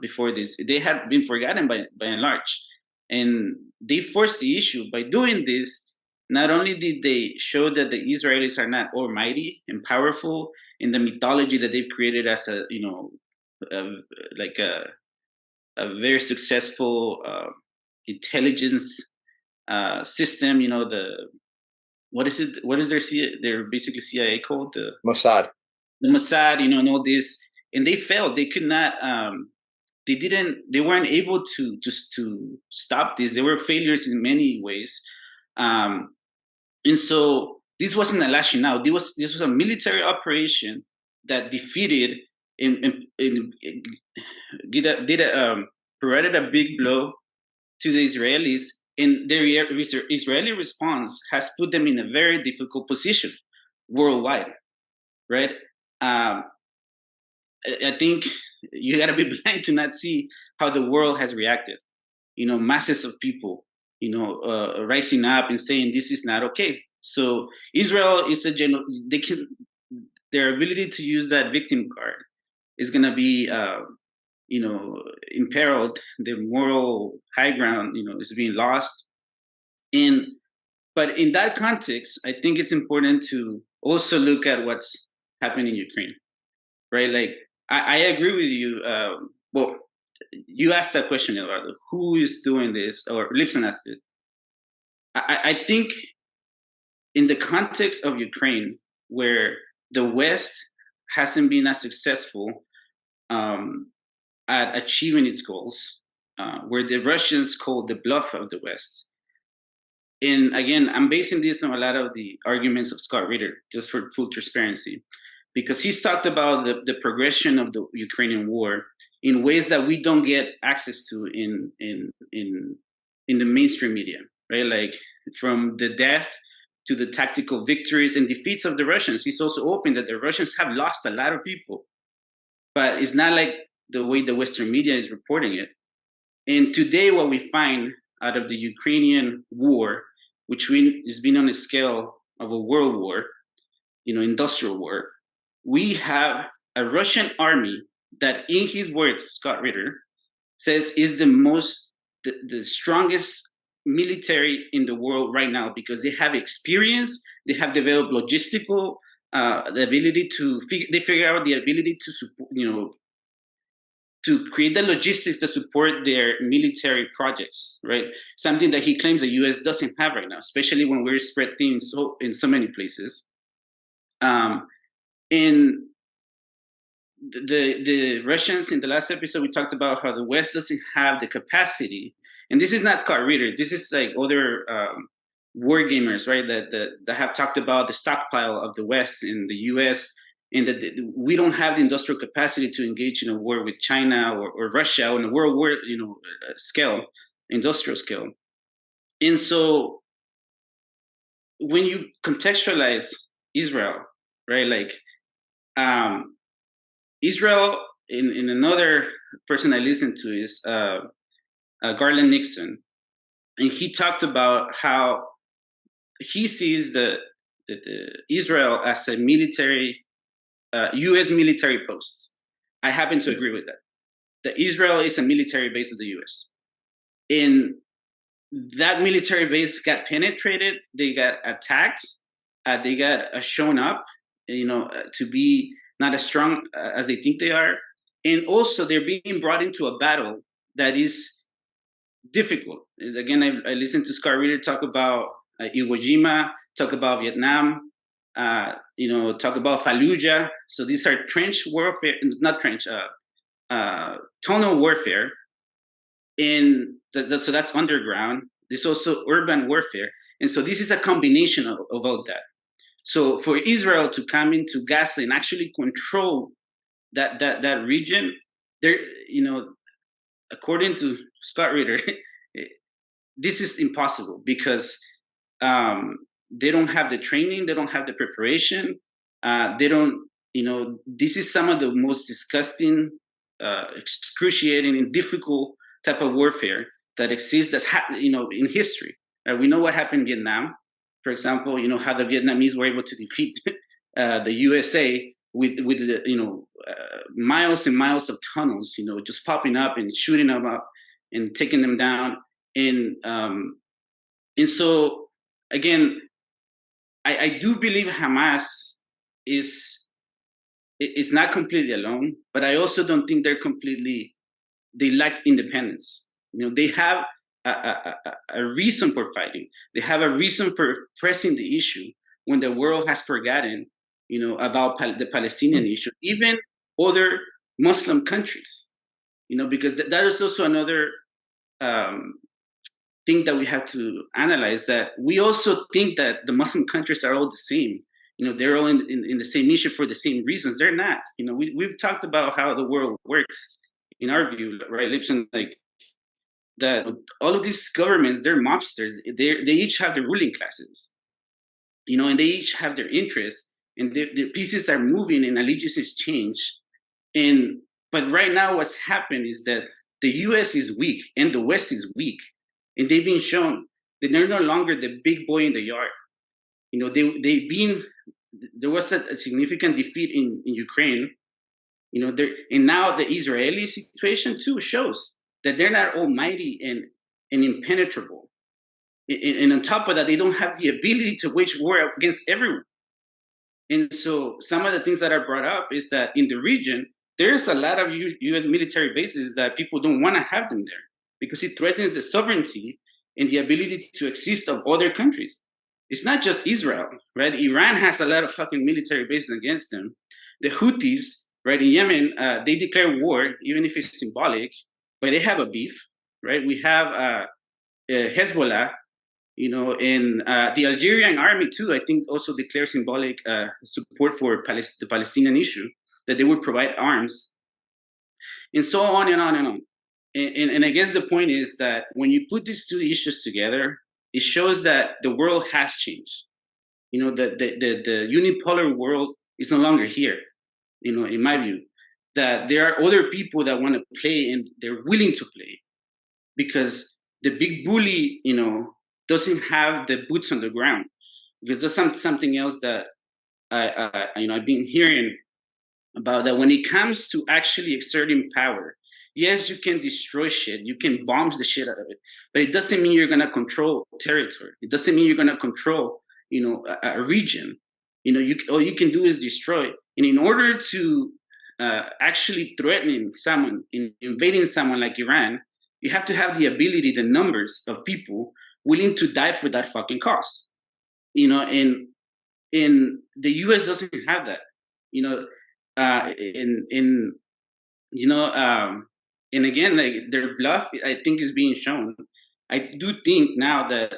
before this. They had been forgotten by and large, and they forced the issue by doing this. Not only did they show that the Israelis are not almighty and powerful in the mythology that they've created as a very successful intelligence system. What is it? What is their basically CIA called? The Mossad. The Mossad, and all this, and they failed. They could not. They weren't able to stop this. They were failures in many ways. And so this wasn't a lashing out. This was a military operation that defeated provided a big blow to the Israelis, and their Israeli response has put them in a very difficult position worldwide, right? I think you got to be blind to not see how the world has reacted. Masses of people, rising up and saying this is not okay. So Israel is their ability to use that victim card is going to be, imperiled. The moral high ground, is being lost. But in that context, I think it's important to also look at what's happening in Ukraine, right? Like, I agree with you. Well, you asked that question, Eduardo. Who is doing this? Or Lipson asked it. I think in the context of Ukraine, where the West hasn't been as successful at achieving its goals, where the Russians called the bluff of the West. And again, I'm basing this on a lot of the arguments of Scott Ritter, just for full transparency, because he's talked about the progression of the Ukrainian war in ways that we don't get access to in the mainstream media, right? Like from the death to the tactical victories and defeats of the Russians. He's also open that the Russians have lost a lot of people, but it's not like the way the Western media is reporting it. And today what we find out of the Ukrainian war, which has been on a scale of a world war, industrial war, we have a Russian army that, in his words, Scott Ritter, says is the strongest military in the world right now, because they have experience, they have developed logistical, the ability to figure out the ability to support, to create the logistics to support their military projects, right? Something that he claims the U.S. doesn't have right now, especially when we're spread thin in so many places. In the Russians, in the last episode, we talked about how the West doesn't have the capacity, and this is not Scott Ritter. This is like other war gamers, right? That have talked about the stockpile of the West in the U.S. and that we don't have the industrial capacity to engage in a war with China or Russia on a world war, scale, industrial scale. And so when you contextualize Israel, right, like Israel, in another person I listened to is Garland Nixon, and he talked about how he sees the Israel as a military, U.S. military post. I happen to agree with that. That Israel is a military base of the U.S. And that military base got penetrated. They got attacked. They got shown up, to be not as strong as they think they are. And also, they're being brought into a battle that is difficult. Again, I listened to Scott Ritter talk about Iwo Jima, talk about Vietnam, talk about Fallujah. So these are trench warfare, not trench, tunnel warfare. So that's underground. There's also urban warfare. And so this is a combination of all that. So for Israel to come into Gaza and actually control that region, there, according to Scott Ritter, this is impossible because they don't have the training, they don't have the preparation, they don't, this is some of the most disgusting, excruciating, and difficult type of warfare that exists that's in history. We know what happened in Vietnam, for example. How the Vietnamese were able to defeat the USA with the miles and miles of tunnels, just popping up and shooting them up and taking them down. And so again, I do believe Hamas is not completely alone, but I also don't think they lack independence. They have a reason for fighting. They have a reason for pressing the issue when the world has forgotten, about the Palestinian issue, even other Muslim countries, because that is also another thing that we have to analyze, that we also think that the Muslim countries are all the same. They're all in the same issue for the same reasons. They're not. We've talked about how the world works in our view, right, Lipson? Like that all of these governments, they're mobsters. They each have their ruling classes, and they each have their interests, and their pieces are moving and allegiances change. But right now what's happened is that the US is weak and the West is weak. And they've been shown that they're no longer the big boy in the yard. There was a significant defeat in Ukraine. And now the Israeli situation too shows that they're not almighty and impenetrable. And on top of that, they don't have the ability to wage war against everyone. And so some of the things that are brought up is that in the region, there's a lot of U.S. military bases that people don't want to have them there because it threatens the sovereignty and the ability to exist of other countries. It's not just Israel, right? Iran has a lot of fucking military bases against them. The Houthis, right, in Yemen, they declare war, even if it's symbolic, but they have a beef, right? We have Hezbollah, and the Algerian army too, I think also declared symbolic support for the Palestinian issue, that they would provide arms, and so on and on and on. And I guess the point is that when you put these two issues together, it shows that the world has changed. The unipolar world is no longer here, in my view, that there are other people that want to play and they're willing to play because the big bully, doesn't have the boots on the ground, because that's something else that I've been hearing about, that when it comes to actually exerting power, yes, you can destroy shit, you can bomb the shit out of it, but it doesn't mean you're gonna control territory. It doesn't mean you're gonna control, a region. All you can do is destroy. And in order to actually threatening someone, invading someone like Iran, you have to have the ability, the numbers of people willing to die for that fucking cause. And the U.S. doesn't have that. And again, like, their bluff, I think, is being shown. I do think now that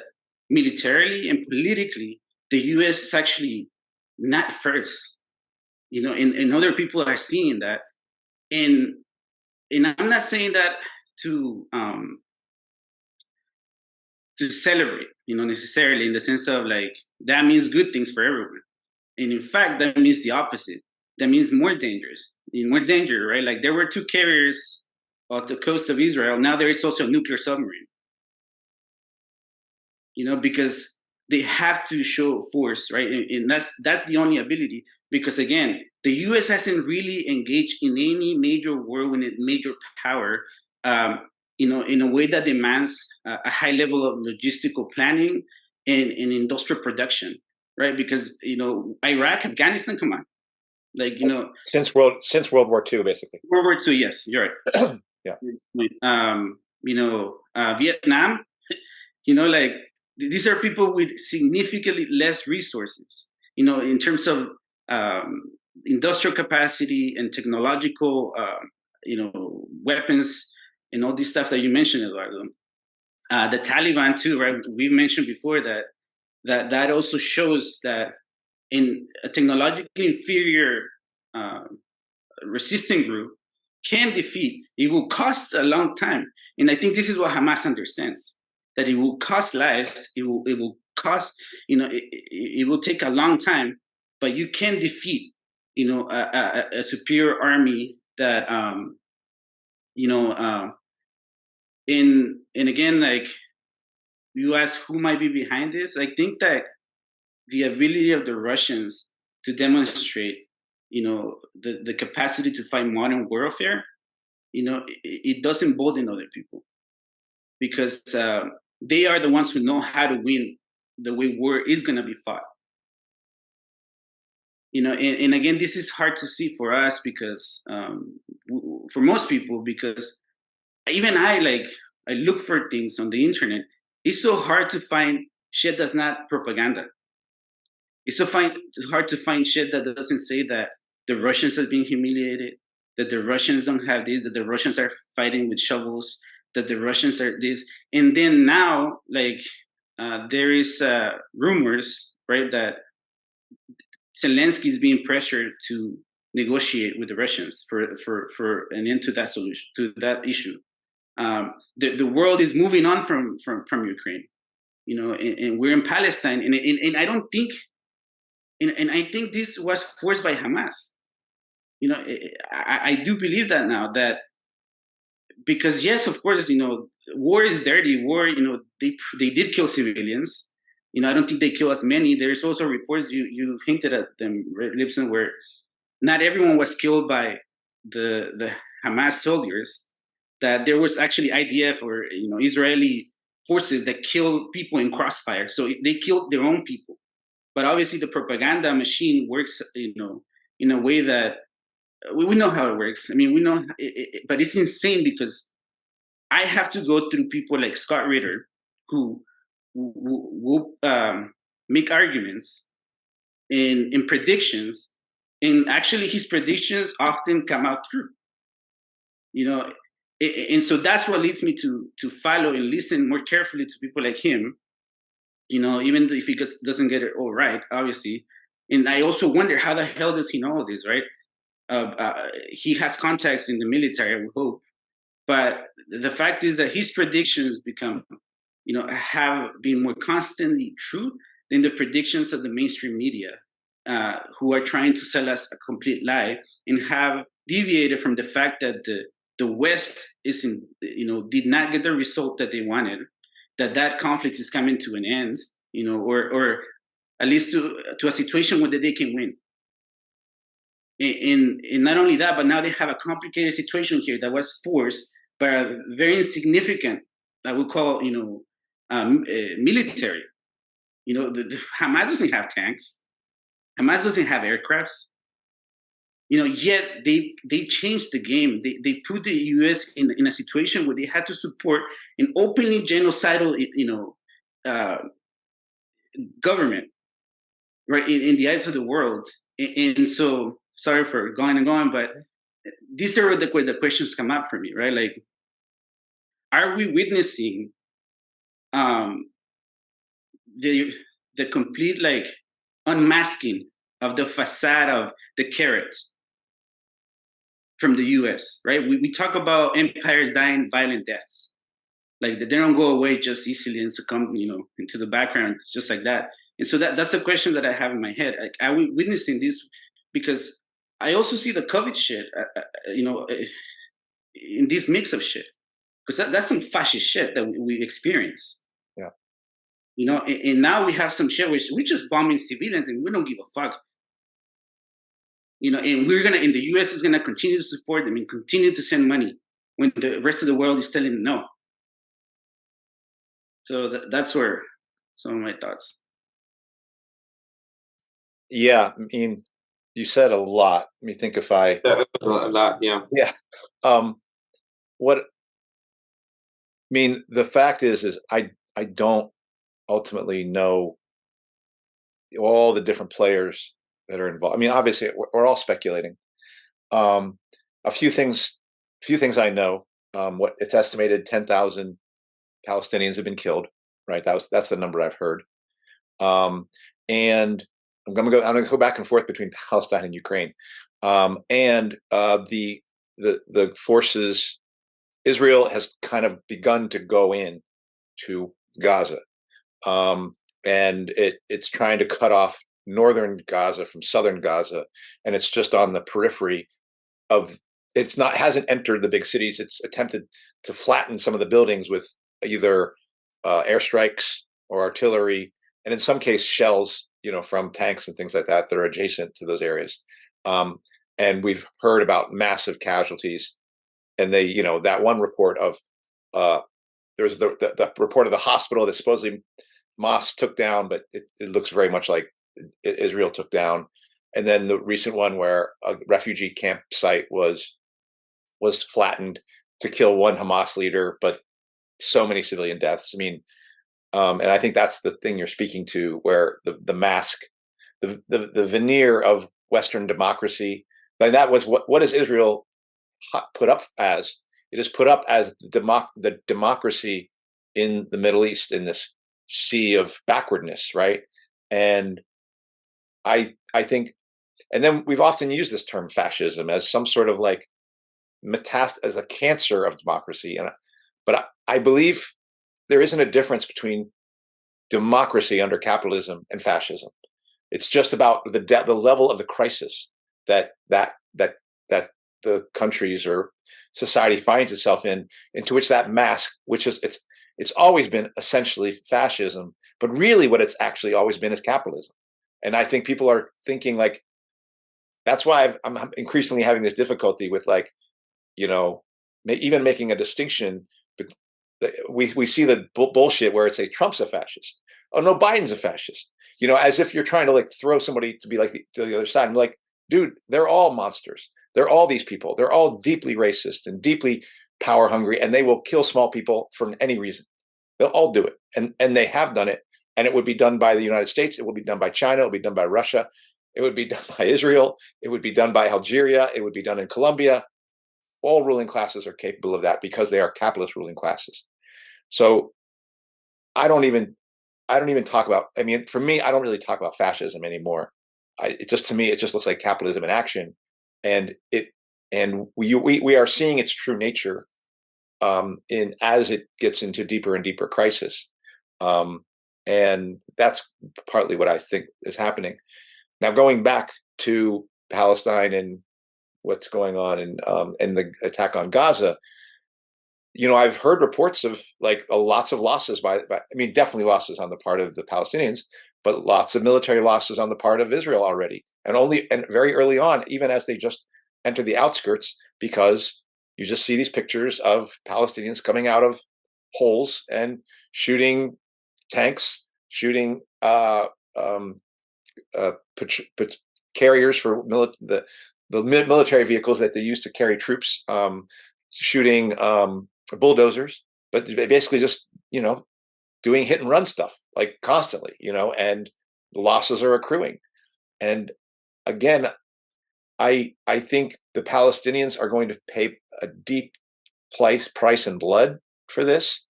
militarily and politically, the U.S. is actually not first. And other people are seeing that. And I'm not saying that to celebrate, necessarily, in the sense of like, that means good things for everyone. And in fact, that means the opposite. That means more danger, right? Like, there were two carriers off the coast of Israel. Now there is also a nuclear submarine. Because they have to show force, right? And that's the only ability. Because again, the U.S. hasn't really engaged in any major war with a major power, in a way that demands a high level of logistical planning and industrial production, right? Because Iraq, Afghanistan, come on, like since World War II, basically. World War II, yes, you're right. Yeah. Vietnam, like, these are people with significantly less resources, in terms of industrial capacity and technological, weapons and all this stuff that you mentioned, Eduardo. The Taliban too, right? We mentioned before that also shows that in a technologically inferior resistant group can defeat. It will cost a long time, and I think this is what Hamas understands, that it will cost lives. It will cost. It will take a long time, but you can defeat. A superior army that and again, like, you ask who might be behind this. I think that the ability of the Russians to demonstrate, the capacity to fight modern warfare, it does embolden other people, because they are the ones who know how to win the way war is going to be fought. And again, this is hard to see for us because, for most people, because even I look for things on the internet. It's so hard to find shit that's not propaganda. It's hard to find shit that doesn't say that the Russians are being humiliated, that the Russians don't have this, that the Russians are fighting with shovels, that the Russians are this. And then now, there is rumors, right, that Zelensky is being pressured to negotiate with the Russians for an end to that solution, to that issue. The world is moving on from Ukraine, and we're in Palestine, and I don't think, and I think this was forced by Hamas. I do believe that now, that because yes, of course, war is dirty. War, they did kill civilians. I don't think they kill as many. There's also reports, you hinted at them, Lipson, where not everyone was killed by the Hamas soldiers, that there was actually IDF or Israeli forces that killed people in crossfire. So they killed their own people. But obviously the propaganda machine works, in a way that we know how it works. I mean, we know, but it's insane because I have to go through people like Scott Ritter who make arguments in predictions, and actually his predictions often come out true. And so that's what leads me to follow and listen more carefully to people like him. Even if he doesn't get it all right, obviously. And I also wonder, how the hell does he know all this, right? He has contacts in the military, I would hope. But the fact is that his predictions have been more constantly true than the predictions of the mainstream media, who are trying to sell us a complete lie and have deviated from the fact that the West did not get the result that they wanted, that conflict is coming to an end, or at least to a situation where they can win. And not only that, but now they have a complicated situation here that was forced by a very insignificant, I would call, military. The Hamas doesn't have tanks. Hamas doesn't have aircrafts. Yet they changed the game. They put the U.S. in a situation where they had to support an openly genocidal, government, right, in the eyes of the world. And so, sorry for going and going, but these are where the questions come up for me, right? Like, are we witnessing the complete unmasking of the facade of the carrot from the U.S., right? We talk about empires dying violent deaths, like that they don't go away just easily and succumb, into the background just like that. And so that's the question that I have in my head. Like, are we witnessing this? Because I also see the COVID shit, in this mix of shit, because that's some fascist shit that we experience. Yeah. And now we have some shit where we're just bombing civilians and we don't give a fuck. And and the U.S. is gonna continue to support them and continue to send money when the rest of the world is telling them no. So that's where some of my thoughts. Yeah, I mean, you said a lot. Let me think if I. That was a lot, yeah. Yeah. What? I mean, the fact is I don't ultimately know all the different players that are involved. I mean, obviously, we're all speculating. A few things I know. What it's estimated, 10,000 Palestinians have been killed. Right. That's the number I've heard. And I'm going to go back and forth between Palestine and Ukraine. And the forces, Israel has kind of begun to go in to Gaza. And it's trying to cut off northern Gaza from southern Gaza, and it's just on the periphery of. Hasn't entered the big cities. It's attempted to flatten some of the buildings with either airstrikes or artillery, and in some cases shells, from tanks and things like that are adjacent to those areas. And we've heard about massive casualties. And they, that one report of there's the report of the hospital that supposedly Hamas took down, but it looks very much like Israel took down. And then the recent one where a refugee campsite was flattened to kill one Hamas leader, but so many civilian deaths. I mean, and I think that's the thing you're speaking to, where the mask, the veneer of Western democracy, like that was what is Israel put up as? It is put up as the democracy in the Middle East, in this sea of backwardness, right? And I think, and then we've often used this term fascism as some sort of as a cancer of democracy. But I believe there isn't a difference between democracy under capitalism and fascism. It's just about the level of the crisis that the countries or society finds itself into which that mask, which is it's always been essentially fascism, But really what it's actually always been is capitalism. And I think people are thinking like, that's why I'm increasingly having this difficulty with like, even making a distinction. But we see the bullshit where it's Trump's a fascist. Oh no, Biden's a fascist. As if you're trying to like throw somebody to be like to the other side. I'm like, dude, they're all monsters. They're all these people. They're all deeply racist and deeply power hungry, and they will kill small people for any reason. They'll all do it, and they have done it. And it would be done by the United States. It would be done by China. It would be done by Russia. It would be done by Israel. It would be done by Algeria. It would be done in Colombia. All ruling classes are capable of that because they are capitalist ruling classes. So I don't even talk about. I mean, for me, I don't really talk about fascism anymore. To me, it just looks like capitalism in action, and we are seeing its true nature as it gets into deeper and deeper crisis. And that's partly what I think is happening. Now, going back to Palestine and what's going on and the attack on Gaza, I've heard reports of like lots of losses definitely losses on the part of the Palestinians, but lots of military losses on the part of Israel already. And very early on, even as they just enter the outskirts, because you just see these pictures of Palestinians coming out of holes and shooting tanks, shooting carriers for the military vehicles that they use to carry troops, shooting bulldozers, but basically just doing hit and run stuff like constantly, and the losses are accruing. And again, I think the Palestinians are going to pay a deep price in blood for this.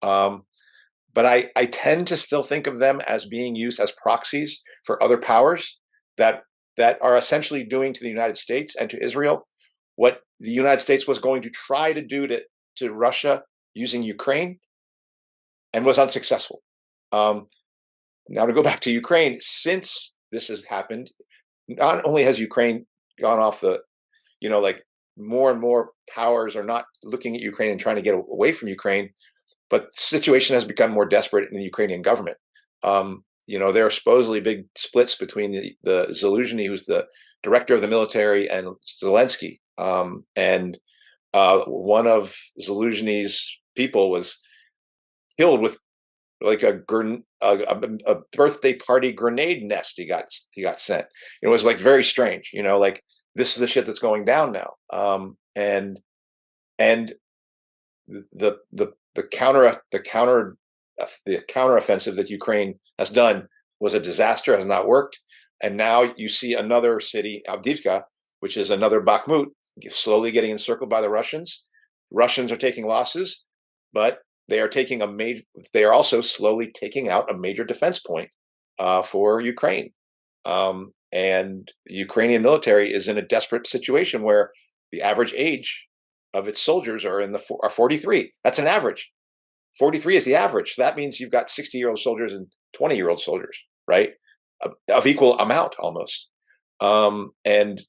But I tend to still think of them as being used as proxies for other powers that are essentially doing to the United States and to Israel what the United States was going to try to do to Russia using Ukraine and was unsuccessful. Now to go back to Ukraine, since this has happened, not only has Ukraine gone off like more and more powers are not looking at Ukraine and trying to get away from Ukraine, but the situation has become more desperate in the Ukrainian government. There are supposedly big splits between the Zaluzhny, who's the director of the military, and Zelensky. And one of Zaluzhny's people was killed with like a birthday party grenade nest he got sent. It was like very strange, like this is the shit that's going down now. And the counteroffensive that Ukraine has done was a disaster, has not worked. And now you see another city, Avdiivka, which is another Bakhmut, slowly getting encircled by the Russians. Russians are taking losses, but they are also slowly taking out a major defense point for Ukraine. And the Ukrainian military is in a desperate situation where the average age of its soldiers are 43. That's an average. 43 is the average. So that means you've got 60-year-old soldiers and 20-year-old soldiers, right? Of equal amount almost. And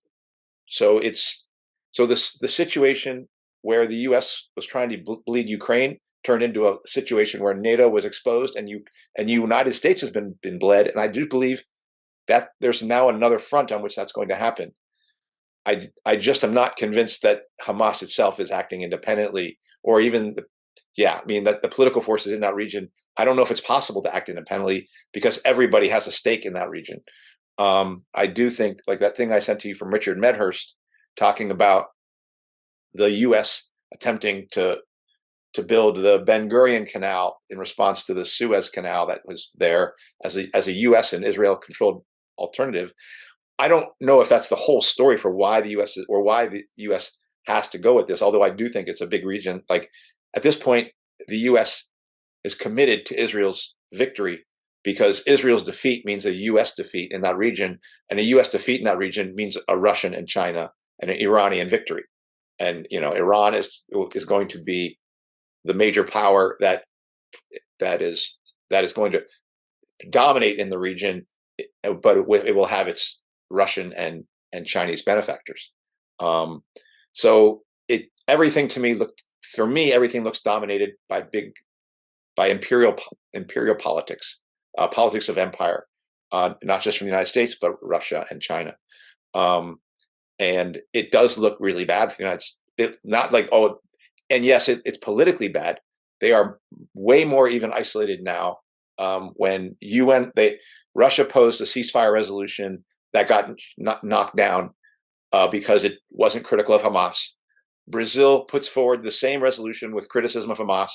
so the situation where the U.S. was trying to bleed Ukraine turned into a situation where NATO was exposed and the United States has been bled. And I do believe that there's now another front on which that's going to happen. I just am not convinced that Hamas itself is acting independently, or even that the political forces in that region, I don't know if it's possible to act independently because everybody has a stake in that region. I do think, like that thing I sent to you from Richard Medhurst talking about the U.S. attempting to build the Ben Gurion Canal in response to the Suez Canal that was there as a U.S. and Israel controlled alternative. I don't know if that's the whole story for why the U.S. has to go with this, although I do think it's a big region. Like at this point, the U.S. is committed to Israel's victory because Israel's defeat means a U.S. defeat in that region, and a U.S. defeat in that region means a Russian and China and an Iranian victory. And Iran is going to be the major power that is going to dominate in the region, but it will have its Russian and Chinese benefactors. So everything to me everything looks dominated by imperial politics. politics of empire, not just from the United States, but Russia and China. And it does look really bad for the United States. Not like, oh, and yes, it's politically bad. They are way more even isolated now. When Russia posed a ceasefire resolution that got knocked down because it wasn't critical of Hamas. Brazil puts forward the same resolution with criticism of Hamas,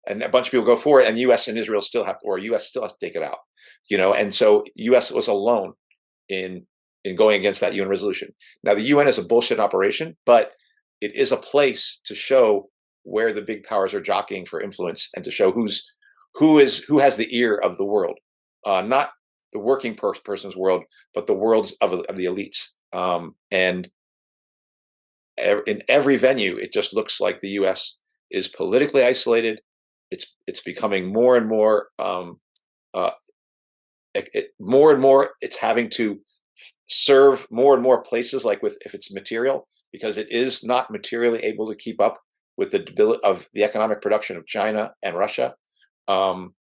and a bunch of people go for it, and U.S. and Israel still have, or U.S. still has to take it out, and so U.S. was alone in going against that UN resolution. Now, the UN is a bullshit operation, but it is a place to show where the big powers are jockeying for influence and to show who has the ear of the world, not the working person's world, but the worlds of the elites. And in every venue, it just looks like the U.S. is politically isolated. It's becoming more and more, more and more. It's having to serve more and more places, like if it's material, because it is not materially able to keep up with the debility of the economic production of China and Russia. But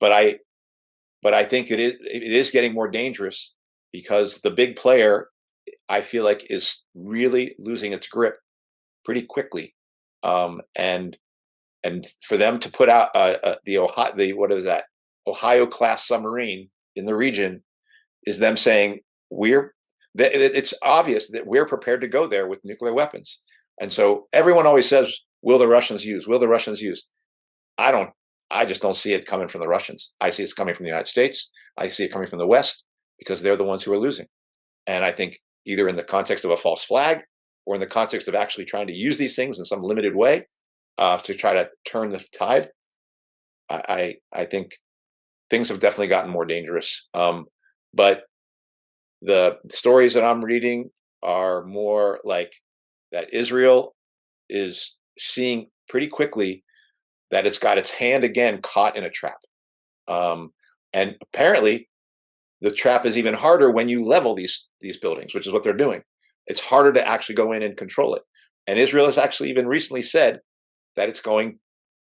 I think it is getting more dangerous, because the big player, I feel like, is really losing its grip pretty quickly. And for them to put out the Ohio class submarine in the region is them saying it's obvious that we're prepared to go there with nuclear weapons. And so everyone always says, will the Russians use? Will the Russians use? I just don't see it coming from the Russians. I see it's coming from the United States. I see it coming from the West, because they're the ones who are losing. And I think either in the context of a false flag, or in the context of actually trying to use these things in some limited way to try to turn the tide, I think things have definitely gotten more dangerous. But the stories that I'm reading are more like that Israel is seeing pretty quickly that it's got its hand again caught in a trap. And apparently the trap is even harder when you level these buildings, which is what they're doing. It's harder to actually go in and control it. And Israel has actually even recently said that it's going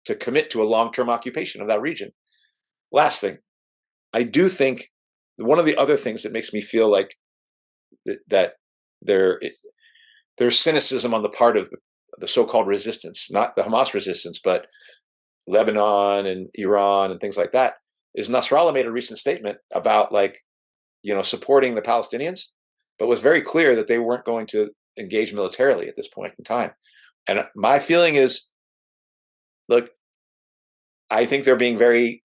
to commit to a long-term occupation of that region. Last thing, I do think one of the other things that makes me feel like that there's cynicism on the part of the so-called resistance, not the Hamas resistance, but Lebanon and Iran and things like that, is Nasrallah made a recent statement about supporting the Palestinians, but was very clear that they weren't going to engage militarily at this point in time. And my feeling is, look, I think they're being very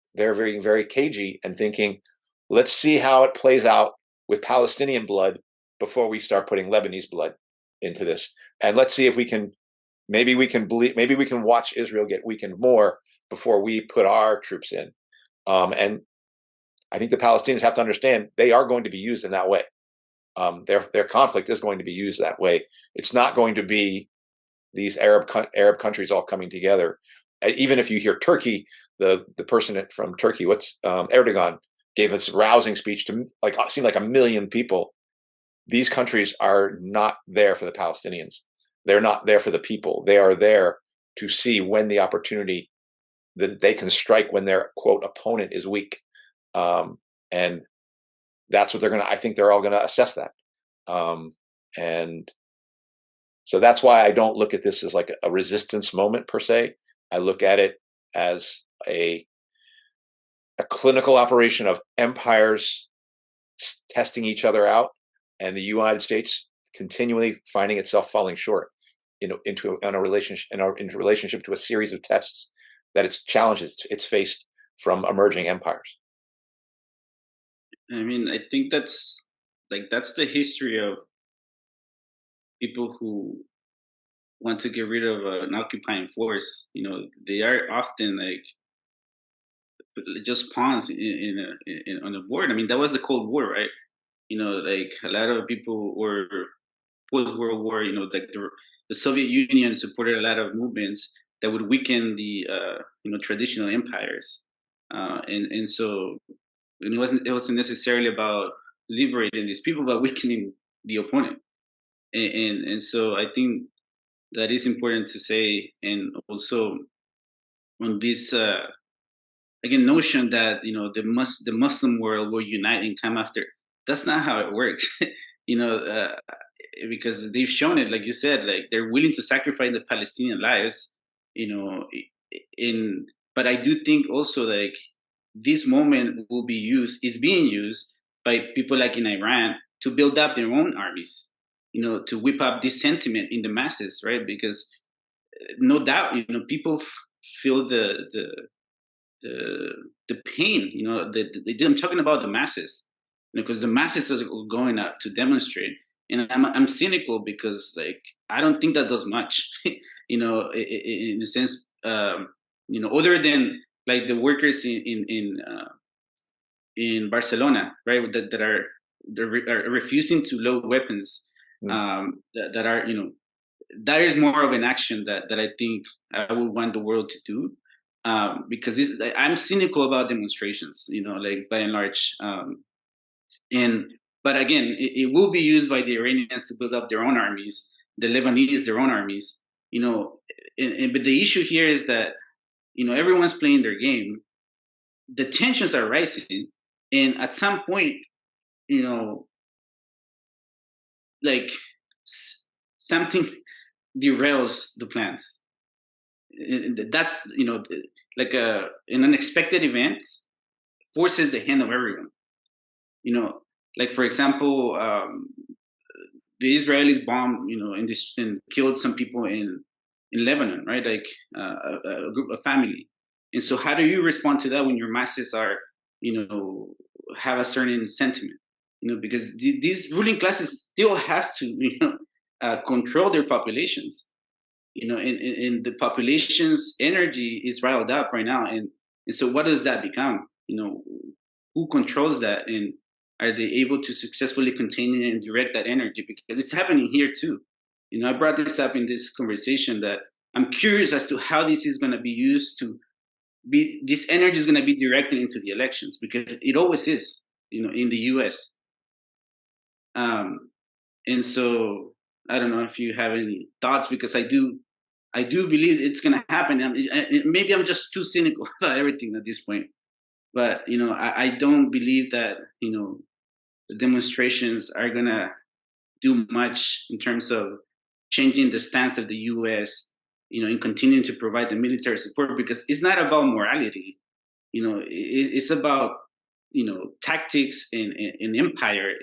cagey and thinking, let's see how it plays out with Palestinian blood before we start putting Lebanese blood into this. And let's see if maybe we can watch Israel get weakened more before we put our troops in. And I think the Palestinians have to understand they are going to be used in that way. Their conflict is going to be used that way. It's not going to be these Arab countries all coming together. Even if you hear Turkey, the person from Turkey, Erdogan, gave this rousing speech to seemed like 1 million people. These countries are not there for the Palestinians. They're not there for the people. They are there to see when the opportunity that they can strike when their quote opponent is weak. And that's what I think they're all going to assess that. And so that's why I don't look at this as like a resistance moment per se. I look at it as a clinical operation of empires testing each other out, and the United States continually finding itself falling short into relationship to a series of tests that it's challenges it's faced from emerging empires. I mean, I think that's the history of people who want to get rid of an occupying force. They are often just pawns on the board. I mean, that was the Cold War, right? A lot of people were post-World War. The Soviet Union supported a lot of movements that would weaken the traditional empires, and so it wasn't necessarily about liberating these people, but weakening the opponent. And so I think that is important to say. And also on this again, notion that, you know, the Muslim world will unite and come after. That's not how it works. You know, because they've shown it, like you said, like they're willing to sacrifice the Palestinian lives, you know, but I do think also like this moment is being used by people like in Iran to build up their own armies, you know, to whip up this sentiment in the masses, right? Because no doubt, you know, people feel the pain, you know, I'm talking about the masses, you know, because the masses are going out to demonstrate. And I'm cynical because, like, I don't think that does much, you know, in the sense, you know, other than like the workers in Barcelona, right, that are refusing to load weapons, that are, you know, that is more of an action that I think I would want the world to do, because I'm cynical about demonstrations, you know, like by and large, but again, it will be used by the Iranians to build up their own armies, the Lebanese their own armies, you know, but the issue here is that, you know, everyone's playing their game, the tensions are rising, and at some point, you know, like something derails the plans. That's, you know, like an unexpected event forces the hand of everyone. You know, like for example, the Israelis bombed, you know, and killed some people in Lebanon, right? Like a family. And so, how do you respond to that when your masses are, you know, have a certain sentiment? You know, because these ruling classes still has to, you know, control their populations. You know, and the population's energy is riled up right now, and so what does that become? You know, who controls that, and are they able to successfully contain it and direct that energy? Because it's happening here too. You know, I brought this up in this conversation that I'm curious as to how this is going to be used to be. This energy is going to be directed into the elections, because it always is. You know, in the U.S. And so I don't know if you have any thoughts, because I do believe it's going to happen. Maybe I'm just too cynical about everything at this point, but you know, I don't believe that, you know, the demonstrations are going to do much in terms of changing the stance of the U.S., you know, and continuing to provide the military support, because it's not about morality. You know, it's about, you know, tactics and empire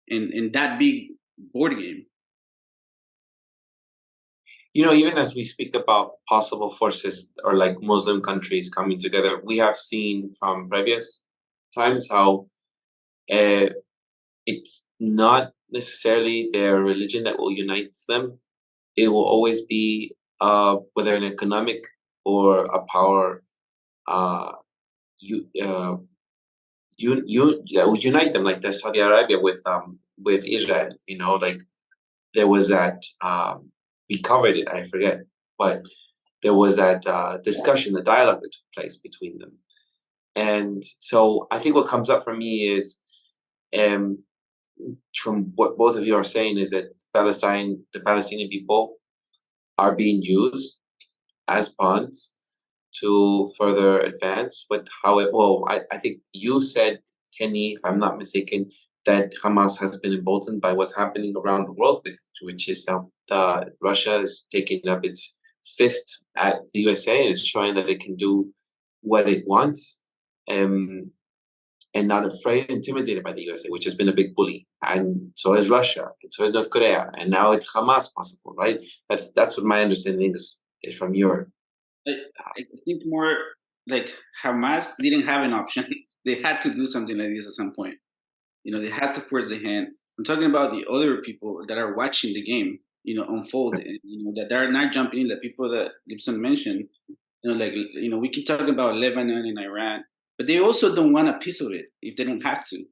and that big board game. You know, even as we speak about possible forces or like Muslim countries coming together, we have seen from previous times how it's not necessarily their religion that will unite them. It will always be whether an economic or a power that will unite them, like the Saudi Arabia with Israel. You know, like there was that we covered it, I forget, but there was that discussion, the dialogue that took place between them. And so I think what comes up for me is, from what both of you are saying, is that the Palestinian people are being used as pawns to further advance. But I think you said, Kenny, if I'm not mistaken, that Hamas has been emboldened by what's happening around the world, which is now Russia is taking up its fist at the USA and is showing that it can do what it wants, and not afraid, intimidated by the USA, which has been a big bully. And so is Russia, and so is North Korea, and now it's Hamas possible, right? That's what my understanding is from your. I think more like Hamas didn't have an option. They had to do something like this at some point. You know, they had to force the hand. I'm talking about the other people that are watching the game, you know, unfold, and, you know, that they're not jumping in. The people that Gibson mentioned, you know, like, you know, we keep talking about Lebanon and Iran, but they also don't want a piece of it if they don't have to.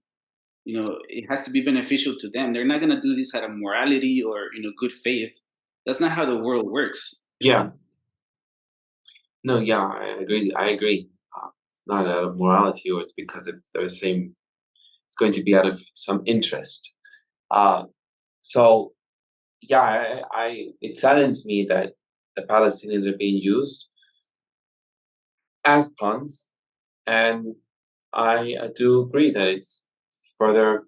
You know, it has to be beneficial to them. They're not going to do this out of morality or, you know, good faith. That's not how the world works. Yeah. No, yeah, I agree. It's not out of morality, or it's because it's the same. It's going to be out of some interest. So, yeah, it saddens me that the Palestinians are being used as pawns, And I do agree that it's further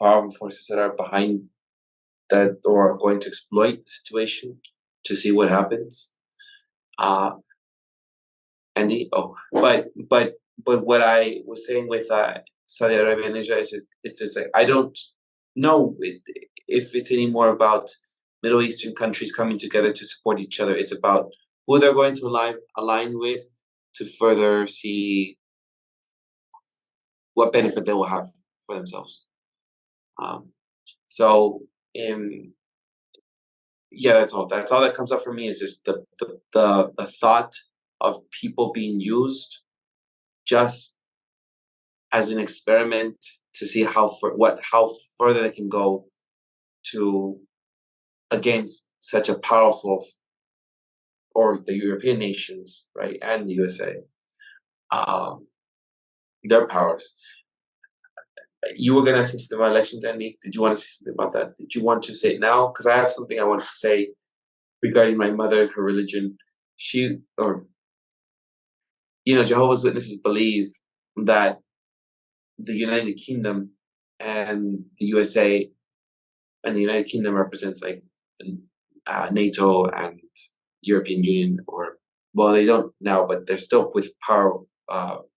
powerful forces that are behind that or are going to exploit the situation to see what happens. But what I was saying with Saudi Arabia and Israel is it's just like I don't know if it's any more about Middle Eastern countries coming together to support each other. It's about who they're going to align with to further see what benefit they will have for themselves. Yeah, that's all. That's all that comes up for me is just the thought of people being used just as an experiment to see how further they can go to against such a powerful, or the European nations, right, and the USA, their powers. You were gonna say something about elections, Andy. Did you want to say something about that? Did you want to say it now? Because I have something I want to say regarding my mother and her religion. Jehovah's Witnesses believe that the United Kingdom and the USA, and the United Kingdom represents like NATO and European Union, well, they don't now, but they're still with power,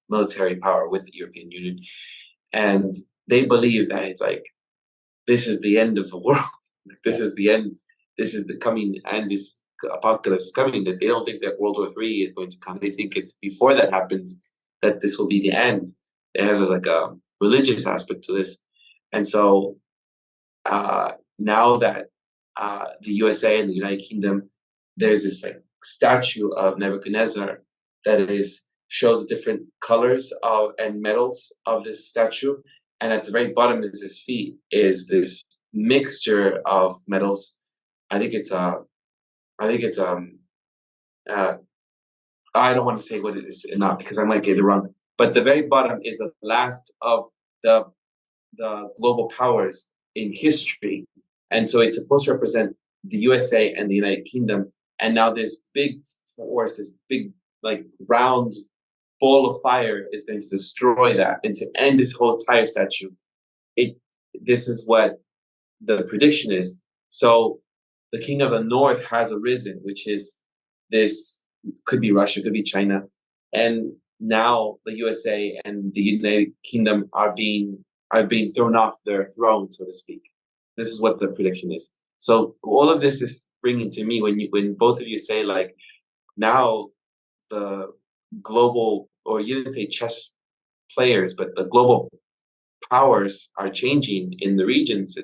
military power with the European Union, and they believe that it's like this is the end of the world. This is the end. This is the coming, and this apocalypse is coming. That they don't think that World War III is going to come. They think it's before that happens that this will be the end. It has a religious aspect to this, and so now that the USA and the United Kingdom, there's this like statue of Nebuchadnezzar that shows different colors and metals of this statue, and at the very bottom of his feet is this mixture of metals. I don't want to say what it is enough because I might get it wrong. But the very bottom is the last of the global powers in history, and so it's supposed to represent the USA and the United Kingdom. And now this big force, this big like round ball of fire, is going to destroy that and to end this whole entire statue. This is what the prediction is. So the king of the north has arisen, which is this, could be Russia, could be China, and now the USA and the United Kingdom are being thrown off their throne, so to speak. This is what the prediction is. So all of this is bringing to me when both of you say like now the global, or you didn't say chess players, but the global powers are changing in the regions.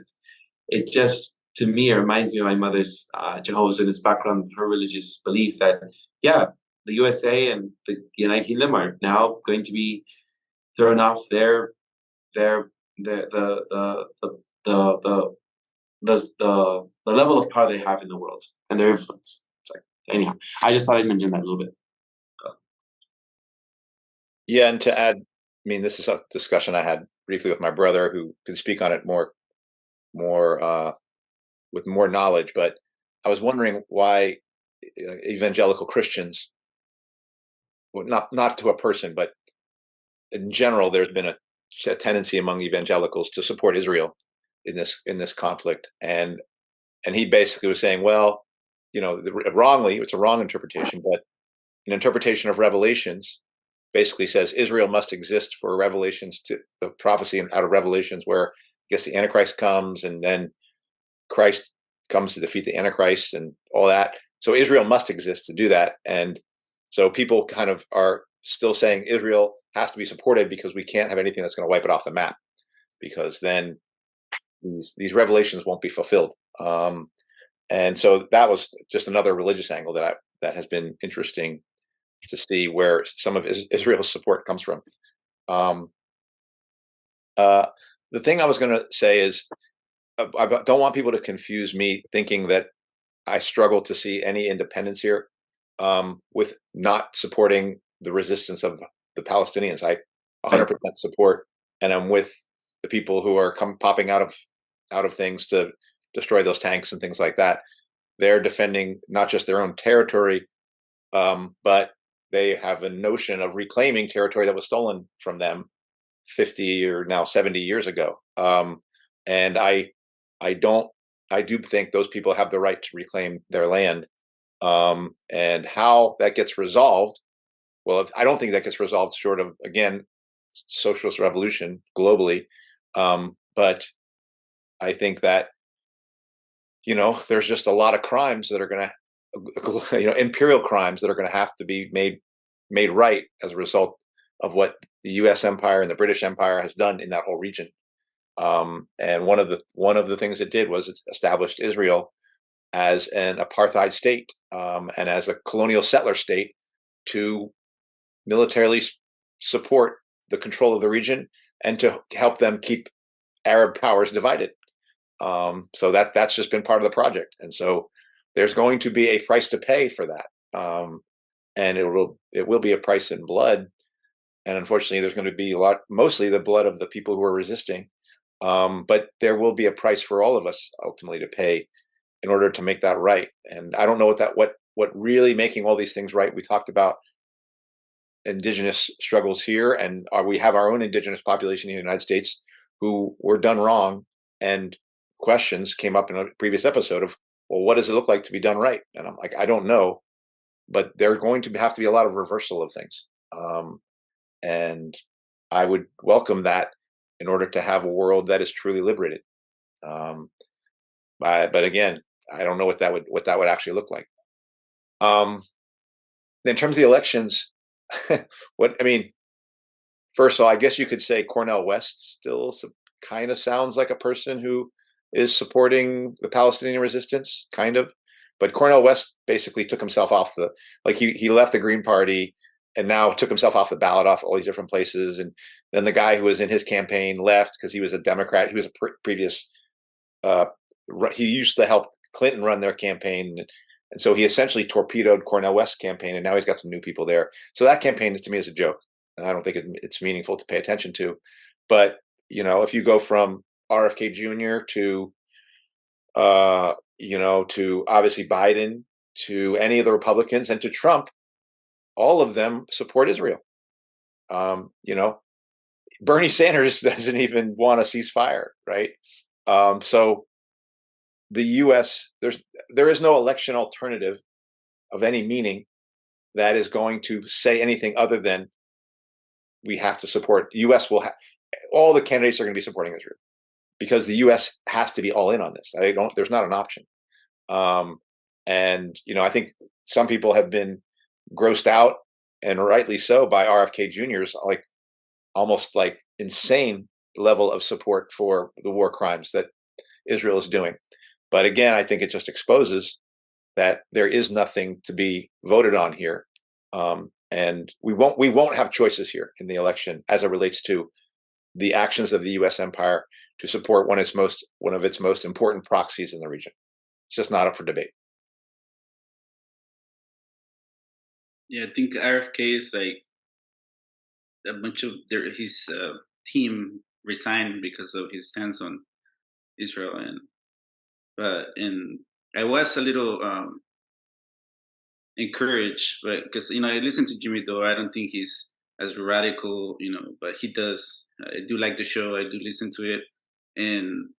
It just, to me, reminds me of my mother's Jehovah's Witness background, her religious belief that, yeah, the USA and the United Kingdom are now going to be thrown off the level of power they have in the world and their influence. Anyhow, I just thought I'd mention that a little bit. Yeah, and to add, I mean, this is a discussion I had briefly with my brother, who can speak on it more with more knowledge. But I was wondering why evangelical Christians, well, not to a person, but in general, there's been a tendency among evangelicals to support Israel in this conflict, and he basically was saying, well, wrongly, it's a wrong interpretation, but an interpretation of Revelations basically says Israel must exist for Revelations, to the prophecy out of Revelations, where I guess the Antichrist comes and then Christ comes to defeat the Antichrist and all that. So Israel must exist to do that. And so people kind of are still saying Israel has to be supported because we can't have anything that's going to wipe it off the map, because then these revelations won't be fulfilled. And so that was just another religious angle that has been interesting to see where some of Israel's support comes from. The thing I was going to say is I don't want people to confuse me thinking that I struggle to see any independence here with not supporting the resistance of the Palestinians. I 100% support, and I'm with the people who are popping out of things to destroy those tanks and things like that. They're defending not just their own territory, but they have a notion of reclaiming territory that was stolen from them 50 or now 70 years ago. And I do think those people have the right to reclaim their land. And how that gets resolved, well, I don't think that gets resolved short of, again, socialist revolution globally. But I think that, there's just a lot of crimes that are going to, imperial crimes that are going to have to be made right as a result of what the U.S. Empire and the British Empire has done in that whole region. And one of the things it did was it established Israel as an apartheid state, and as a colonial settler state to militarily support the control of the region and to help them keep Arab powers divided. So that's just been part of the project. And so there's going to be a price to pay for that. And it will be a price in blood. And unfortunately, there's going to be mostly the blood of the people who are resisting. But there will be a price for all of us ultimately to pay in order to make that right. And I don't know what really making all these things right. We talked about indigenous struggles here, and we have our own indigenous population in the United States who were done wrong, and questions came up in a previous episode of, well, what does it look like to be done right? And I'm like, I don't know, but there are going to have to be a lot of reversal of things. And I would welcome that in order to have a world that is truly liberated. But again, I don't know what that would actually look like. In terms of the elections, first of all, I guess you could say Cornel West still kind of sounds like a person who is supporting the Palestinian resistance, kind of. But Cornel West basically took himself off he left the Green Party and now took himself off the ballot, off all these different places. And then the guy who was in his campaign left because he was a Democrat. He was a previous, he used to help Clinton run their campaign. And so he essentially torpedoed Cornel West's campaign, and now he's got some new people there. So that campaign, to me, is a joke. And I don't think it's meaningful to pay attention to. But, if you go from RFK Jr. to, to obviously Biden, to any of the Republicans, and to Trump, all of them support Israel. Bernie Sanders doesn't even want a ceasefire, right? So the U.S., there is no election alternative of any meaning that is going to say anything other than we have to support. The U.S. all the candidates are going to be supporting Israel because the U.S. has to be all in on this. There's not an option. And I think some people have been grossed out, and rightly so, by RFK Jr.'s almost insane level of support for the war crimes that Israel is doing. But again, I think it just exposes that there is nothing to be voted on here, and we won't have choices here in the election as it relates to the actions of the U.S. empire to support one of its most important proxies in the region. It's just not up for debate. Yeah, I think RFK is a bunch of his team resigned because of his stance on Israel, and I was a little encouraged, but because I listen to Jimmy Dore, I don't think he's as radical, but he does. I do like the show. I do listen to it, and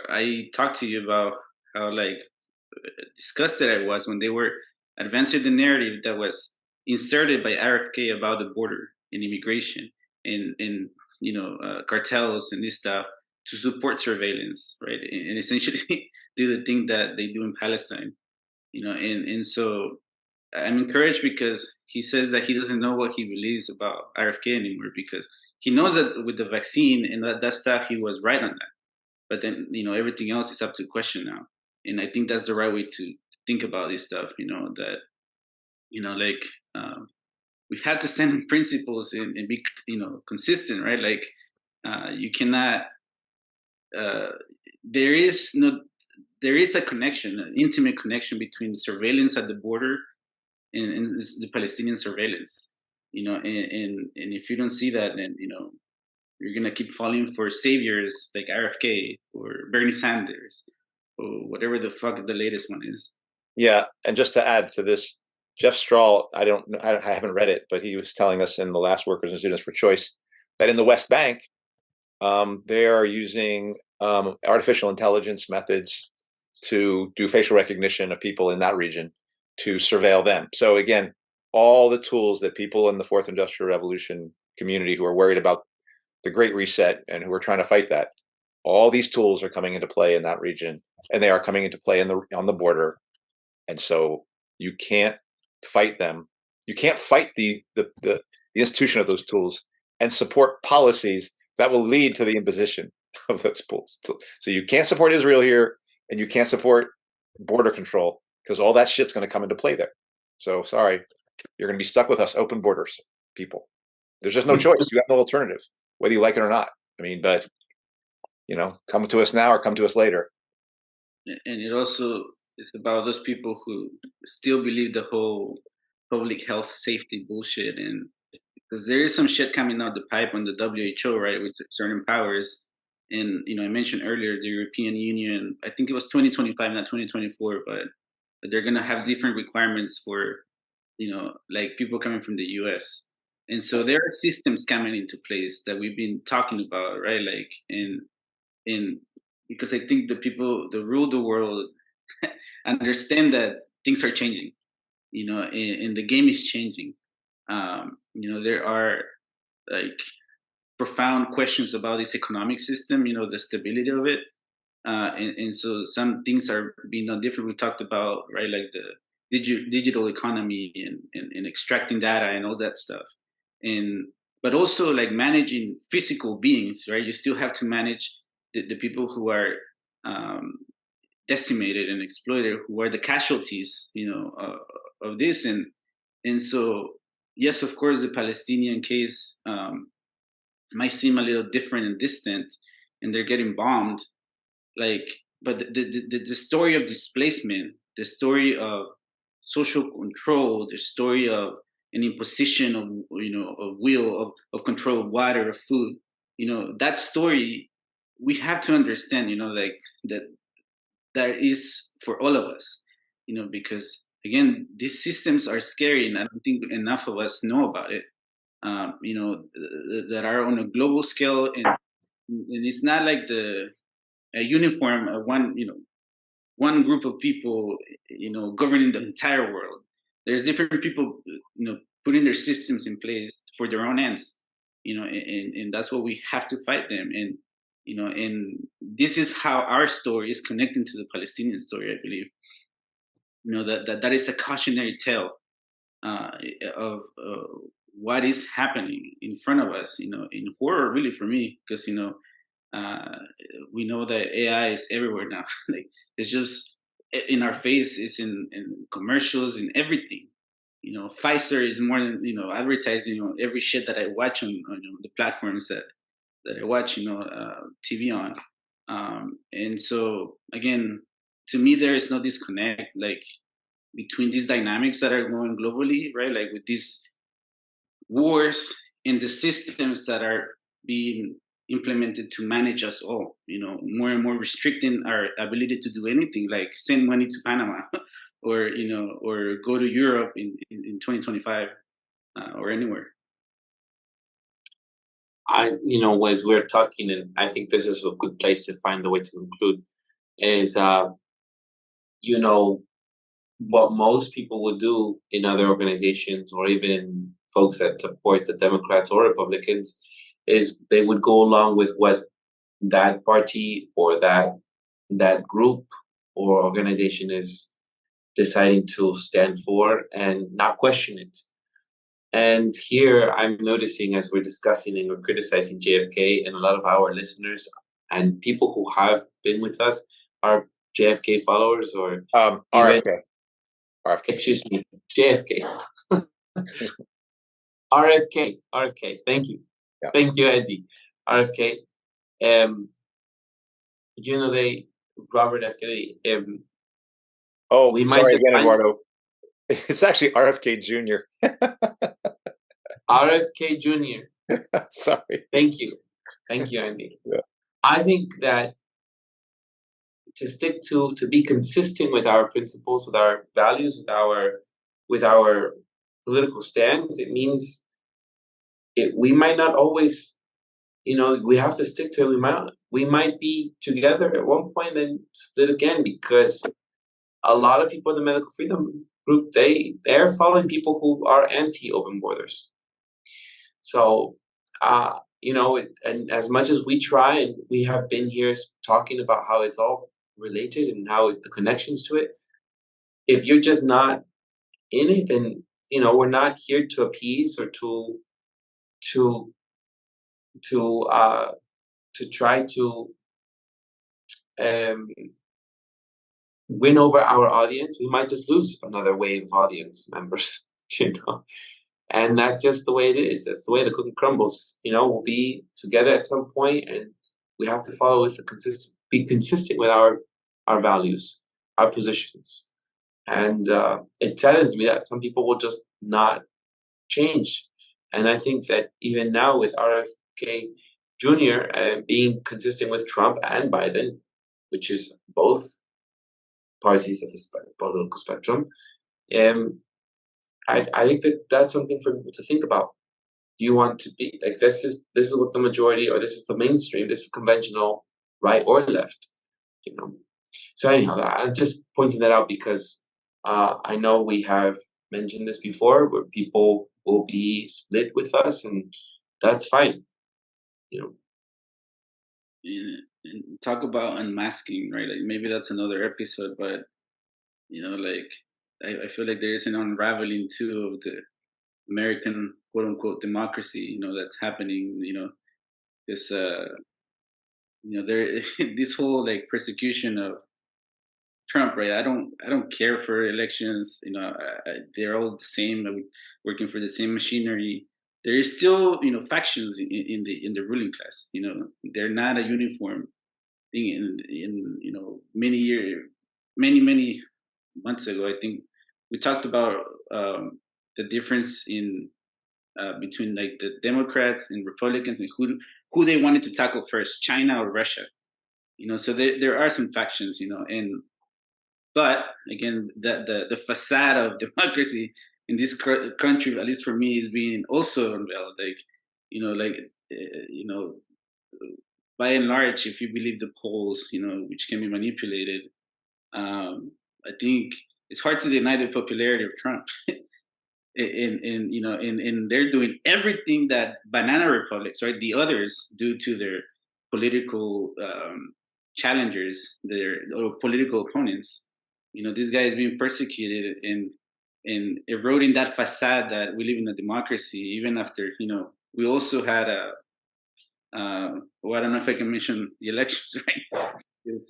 I talked to you about how disgusted I was when they were advancing the narrative that was inserted by RFK about the border and immigration and cartels and this stuff to support surveillance, right? And essentially do the thing that they do in Palestine, and so I'm encouraged because he says that he doesn't know what he believes about RFK anymore because he knows that with the vaccine and that stuff, he was right on that. But then, everything else is up to question now. And I think that's the right way to think about this stuff, that, we have to stand on principles and be, consistent, right? You cannot, there is a connection, an intimate connection between the surveillance at the border and the Palestinian surveillance, and if you don't see that, then, you're going to keep falling for saviors like RFK or Bernie Sanders or whatever the fuck the latest one is. Yeah. And just to add to this, Jeff Strahl, I haven't read it, but he was telling us in the last Workers and Students for Choice that in the West Bank, they are using artificial intelligence methods to do facial recognition of people in that region to surveil them. So again, all the tools that people in the Fourth Industrial Revolution community who are worried about the Great Reset and who are trying to fight that, all these tools are coming into play in that region, and they are coming into play on the border. And so you can't fight them. You can't fight the institution of those tools and support policies that will lead to the imposition of those tools. So you can't support Israel here, and you can't support border control, because all that shit's going to come into play there. So sorry, you're going to be stuck with us. Open borders, people. There's just no choice. You have no alternative, whether you like it or not. I mean, but come to us now or come to us later. And it also is about those people who still believe the whole public health safety bullshit, and because there is some shit coming out the pipe on the WHO, right, with certain powers. And I mentioned earlier the European Union. I think it was 2025, not 2024, but they're gonna have different requirements for like people coming from the US. And so there are systems coming into place that we've been talking about, right? Like in because I think the people that rule the world understand that things are changing, and the game is changing. There are like profound questions about this economic system, the stability of it. And so some things are being done different. We talked about, right, like the digital economy and extracting data and all that stuff. But also like managing physical beings, right? You still have to manage the people who are decimated and exploited, who are the casualties, of this. And so, yes, of course, the Palestinian case might seem a little different and distant, and they're getting bombed. But the story of displacement, the story of social control, the story of an imposition of of will, of control of water, of food, that story we have to understand, like that is for all of us, because again, these systems are scary, and I don't think enough of us know about it. That are on a global scale, and it's not like a uniform one group of people governing the entire world. There's different people putting their systems in place for their own ends, and that's what we have to fight them. And and this is how our story is connecting to the Palestinian story, I believe. That is a cautionary tale of what is happening in front of us, in horror, really, for me, because we know that AI is everywhere now. Like, it's just in our face, it's in commercials, in everything. Pfizer is more than advertising every shit that I watch on the platforms that I watch TV on. And so again, to me, there is no disconnect like between these dynamics that are going globally, right? Like with these wars and the systems that are being implemented to manage us all, more and more restricting our ability to do anything, like send money to Panama or go to Europe in 2025 or anywhere. As we're talking, and I think this is a good place to find a way to conclude, is what most people would do in other organizations, or even folks that support the Democrats or Republicans, is they would go along with what that party or that group or organization is deciding to stand for and not question it. And here I'm noticing, as we're discussing and we're criticizing JFK, and a lot of our listeners and people who have been with us are JFK followers or RFK. Excuse me, JFK. RFK. Thank you. Yeah. Thank you, Eddie. RFK. Robert F. Kennedy. Sorry again, Eduardo. It's actually RFK Jr. RFK Jr. Sorry. Thank you, Andy. Yeah. I think that to be consistent with our principles, with our values, with our with our political stands, it means we might not always, we have to stick to it. We might be together at one point, then split again, because a lot of people in the medical freedom group, they're following people who are anti-open borders. So, and as much as we try, and we have been here talking about how it's all related and how the connections to it, if you're just not in it, then, we're not here to appease or to try to win over our audience. We might just lose another wave of audience members, and that's just the way it is. That's the way the cookie crumbles. We'll be together at some point, and we have to follow with be consistent with our values, our positions. And it saddens me that some people will just not change. And I think that even now with RFK Jr. Being consistent with Trump and Biden, which is both parties of the political spectrum, I think that that's something for people to think about. Do you want to be like this is what the majority, or this is the mainstream, this is conventional, right or left, So anyhow, I'm just pointing that out because I know we have mentioned this before, where people will be split with us, and that's fine. And talk about unmasking, right? Like maybe that's another episode, but I feel like there is an unraveling too of the American quote unquote democracy, that's happening. This there this whole like persecution of Trump, right? I don't care for elections. They're all the same. I'm working for the same machinery. There is still factions in the ruling class. They're not a uniform thing. Many months ago, I think we talked about the difference in between like the Democrats and Republicans, and who they wanted to tackle first, China or Russia. So there are some factions, but again, the facade of democracy in this country, at least for me, is being also unveiled. By and large, if you believe the polls, which can be manipulated, I think it's hard to deny the popularity of Trump. And they're doing everything that banana republics, right, the others, do to their political challengers, or political opponents. This guy is being persecuted and eroding that facade that we live in a democracy. Even after, we also had I don't know if I can mention the elections, right? It's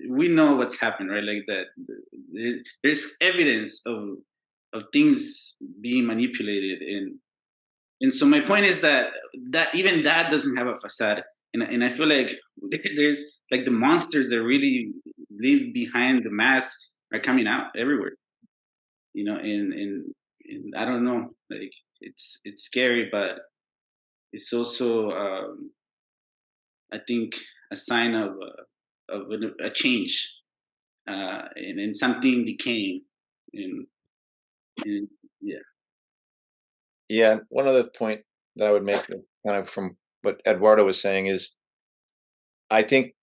we know what's happened, right? Like that, there's evidence of things being manipulated, and so my point is that even that doesn't have a facade, and I feel like there's like the monsters that really live behind the mask are coming out everywhere, and I don't know, like it's scary, but it's also I think a sign of a change, and something decaying, and yeah. Yeah, one other point that I would make, kind of from what Eduardo was saying, is I think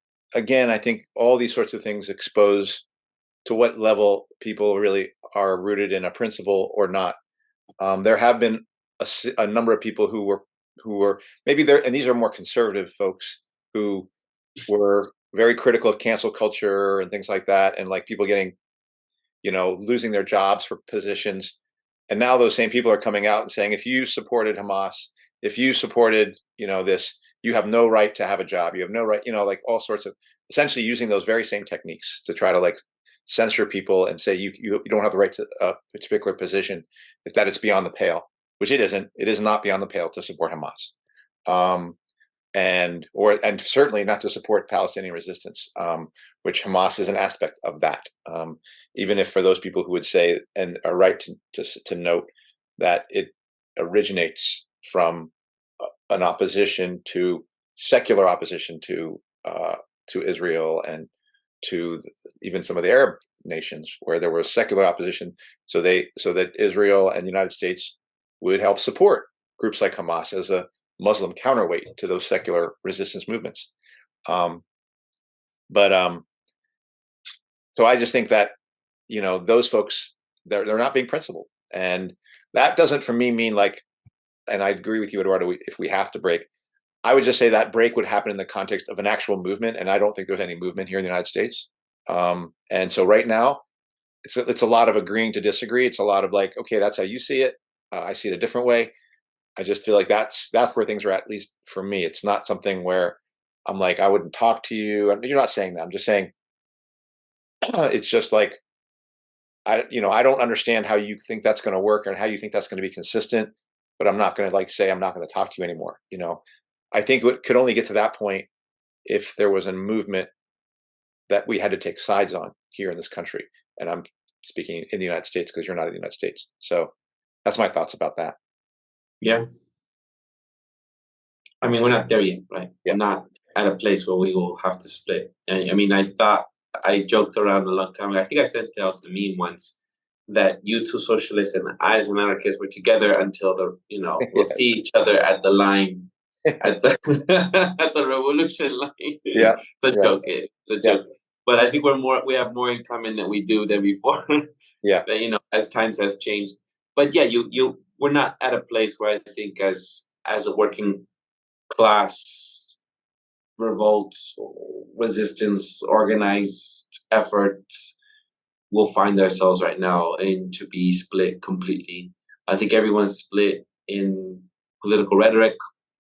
all these sorts of things expose to what level people really are rooted in a principle or not. There have been a number of people who were maybe there, and these are more conservative folks who were very critical of cancel culture and things like that, and like people getting, losing their jobs for positions. And now those same people are coming out and saying, if you supported Hamas, if you supported, this, you have no right to have a job. You have no right, like all sorts of, essentially using those very same techniques to try to like censor people and say you don't have the right to a particular position, that it's beyond the pale, which it isn't. It is not beyond the pale to support Hamas. And certainly not to support Palestinian resistance, which Hamas is an aspect of that. Even if for those people who would say and are right to note that it originates from an opposition to secular opposition to Israel and to even some of the Arab nations where there was secular opposition, so that Israel and the United States would help support groups like Hamas as a Muslim counterweight to those secular resistance movements. So I just think that, those folks, they're not being principled, and that doesn't for me mean like, and I agree with you, Eduardo, if we have to break, I would just say that break would happen in the context of an actual movement, and I don't think there's any movement here in the United States. And so right now, it's a lot of agreeing to disagree. It's a lot of like, okay, that's how you see it. I see it a different way. I just feel like that's where things are, at least for me. It's not something where I'm like, I wouldn't talk to you. I mean, you're not saying that. I'm just saying, it's just like, I don't understand how you think that's going to work and how you think that's going to be consistent, but I'm not going to like say, I'm not going to talk to you anymore. I think it could only get to that point if there was a movement that we had to take sides on here in this country. And I'm speaking in the United States because you're not in the United States. So that's my thoughts about that. Yeah. I mean, we're not there yet, right? Yeah. We're not at a place where we will have to split. I mean, I joked around a long time ago. I think I sent out the meme once that you two socialists and I as an anarchist were together until we'll see each other at the line, at the at the revolution line. Yeah. It's a joke. It's a joke. But I think we have more in common than we do than before. Yeah. As times have changed. But yeah, we're not at a place where I think as a working class revolt, resistance, organized effort, we'll find ourselves right now in to be split completely. I think everyone's split in political rhetoric,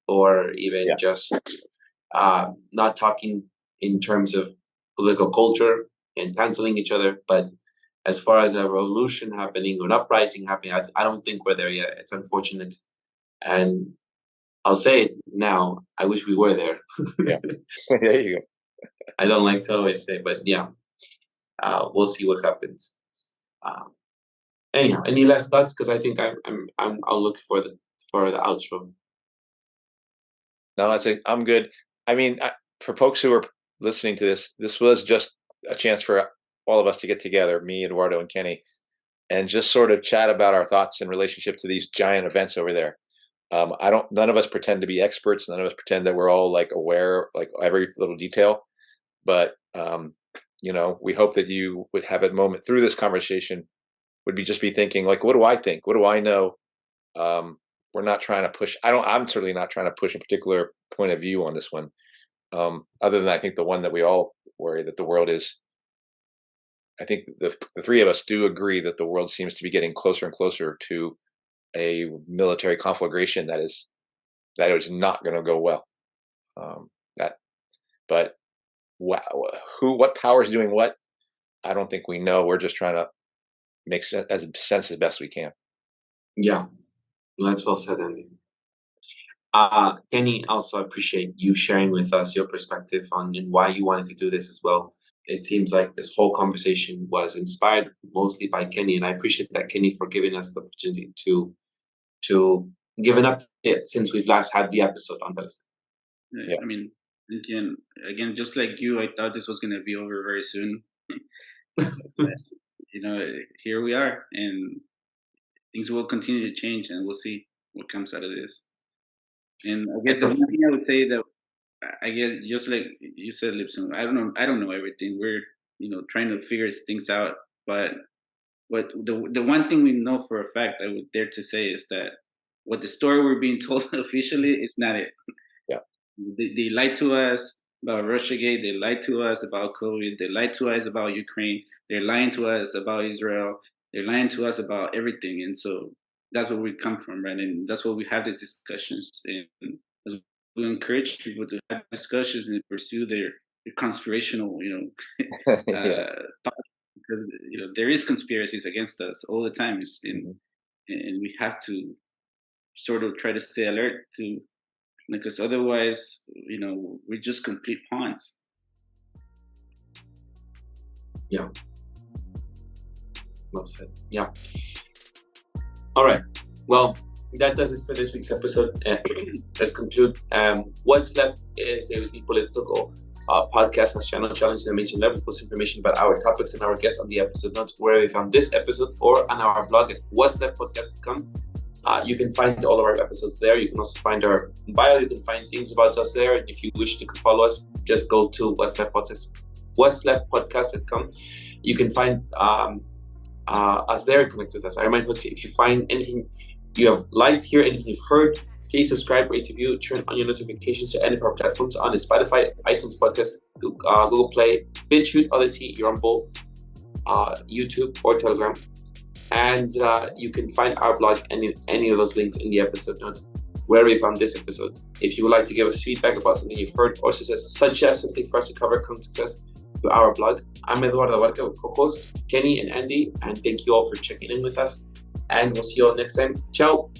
or even just not talking in terms of political culture and canceling each other. But as far as a revolution happening or an uprising happening, I don't think we're there yet. It's unfortunate. And I'll say it now, I wish we were there. Yeah. There you go. I don't like to always say, but yeah, we'll see what happens. Anyhow, any last thoughts? Because I think I'll look for the outro. No, I'm good. I mean, for folks who are listening to this was just a chance for all of us to get together, me, Eduardo, and Kenny, and just sort of chat about our thoughts in relationship to these giant events over there. None of us pretend to be experts. None of us pretend that we're all like aware, like every little detail, but, we hope that you would have a moment through this conversation would be thinking like, what do I think? What do I know? We're not trying to push. I'm certainly not trying to push a particular point of view on this one. Other than I think the one that we all worry that the world is, I think the three of us do agree that the world seems to be getting closer and closer to a military conflagration that is not going to go well. But what power is doing what? I don't think we know. We're just trying to make sense as best we can. Yeah, that's well said, Andy. Kenny, also appreciate you sharing with us your perspective on why you wanted to do this as well. It seems like this whole conversation was inspired mostly by Kenny, and I appreciate that, Kenny, for giving us the opportunity to give an update since we've last had the episode on Palestine. Yeah. I mean, again, just like you, I thought this was going to be over very soon. Here we are, and things will continue to change, and we'll see what comes out of this. And I guess the one thing I would say that, I guess, just like you said, Lipson, I don't know everything. We're, trying to figure things out. But what the one thing we know for a fact, I would dare to say, is that what the story we're being told officially is not it. Yeah. They lied to us about Russiagate. They lied to us about COVID. They lied to us about Ukraine. They're lying to us about Israel. They're lying to us about everything. And so that's where we come from, right? And that's why we have these discussions. And we encourage people to have discussions and pursue their conspirational, thought, because there is conspiracies against us all the time, and we have to sort of try to stay alert to, because otherwise, we're just complete pawns. Yeah. Well said. Yeah. All right. Well, that does it for this week's episode. Let's conclude. What's left is a political podcast has channel challenge in the mainstream left. We post information about our topics and our guests on the episode notes where we found this episode or on our blog at what'sleftpodcast.com. You can find all of our episodes there. You can also find our bio. You can find things about us there. And if you wish to follow us, just go to what'sleftpodcast.com. You can find us there and connect with us. I remind folks, if you find anything you have liked here, anything you've heard, please subscribe, rate, review, turn on your notifications to any of our platforms on Spotify, iTunes Podcast, Google Play, Bitchute, Odysee, VURBL, YouTube, or Telegram. And you can find our blog and any of those links in the episode notes where we found this episode. If you would like to give us feedback about something you've heard or suggest something for us to cover, contact us to our blog. I'm Eduardo with co-host Kenny and Andy, and thank you all for checking in with us. And we'll see you all next time. Ciao.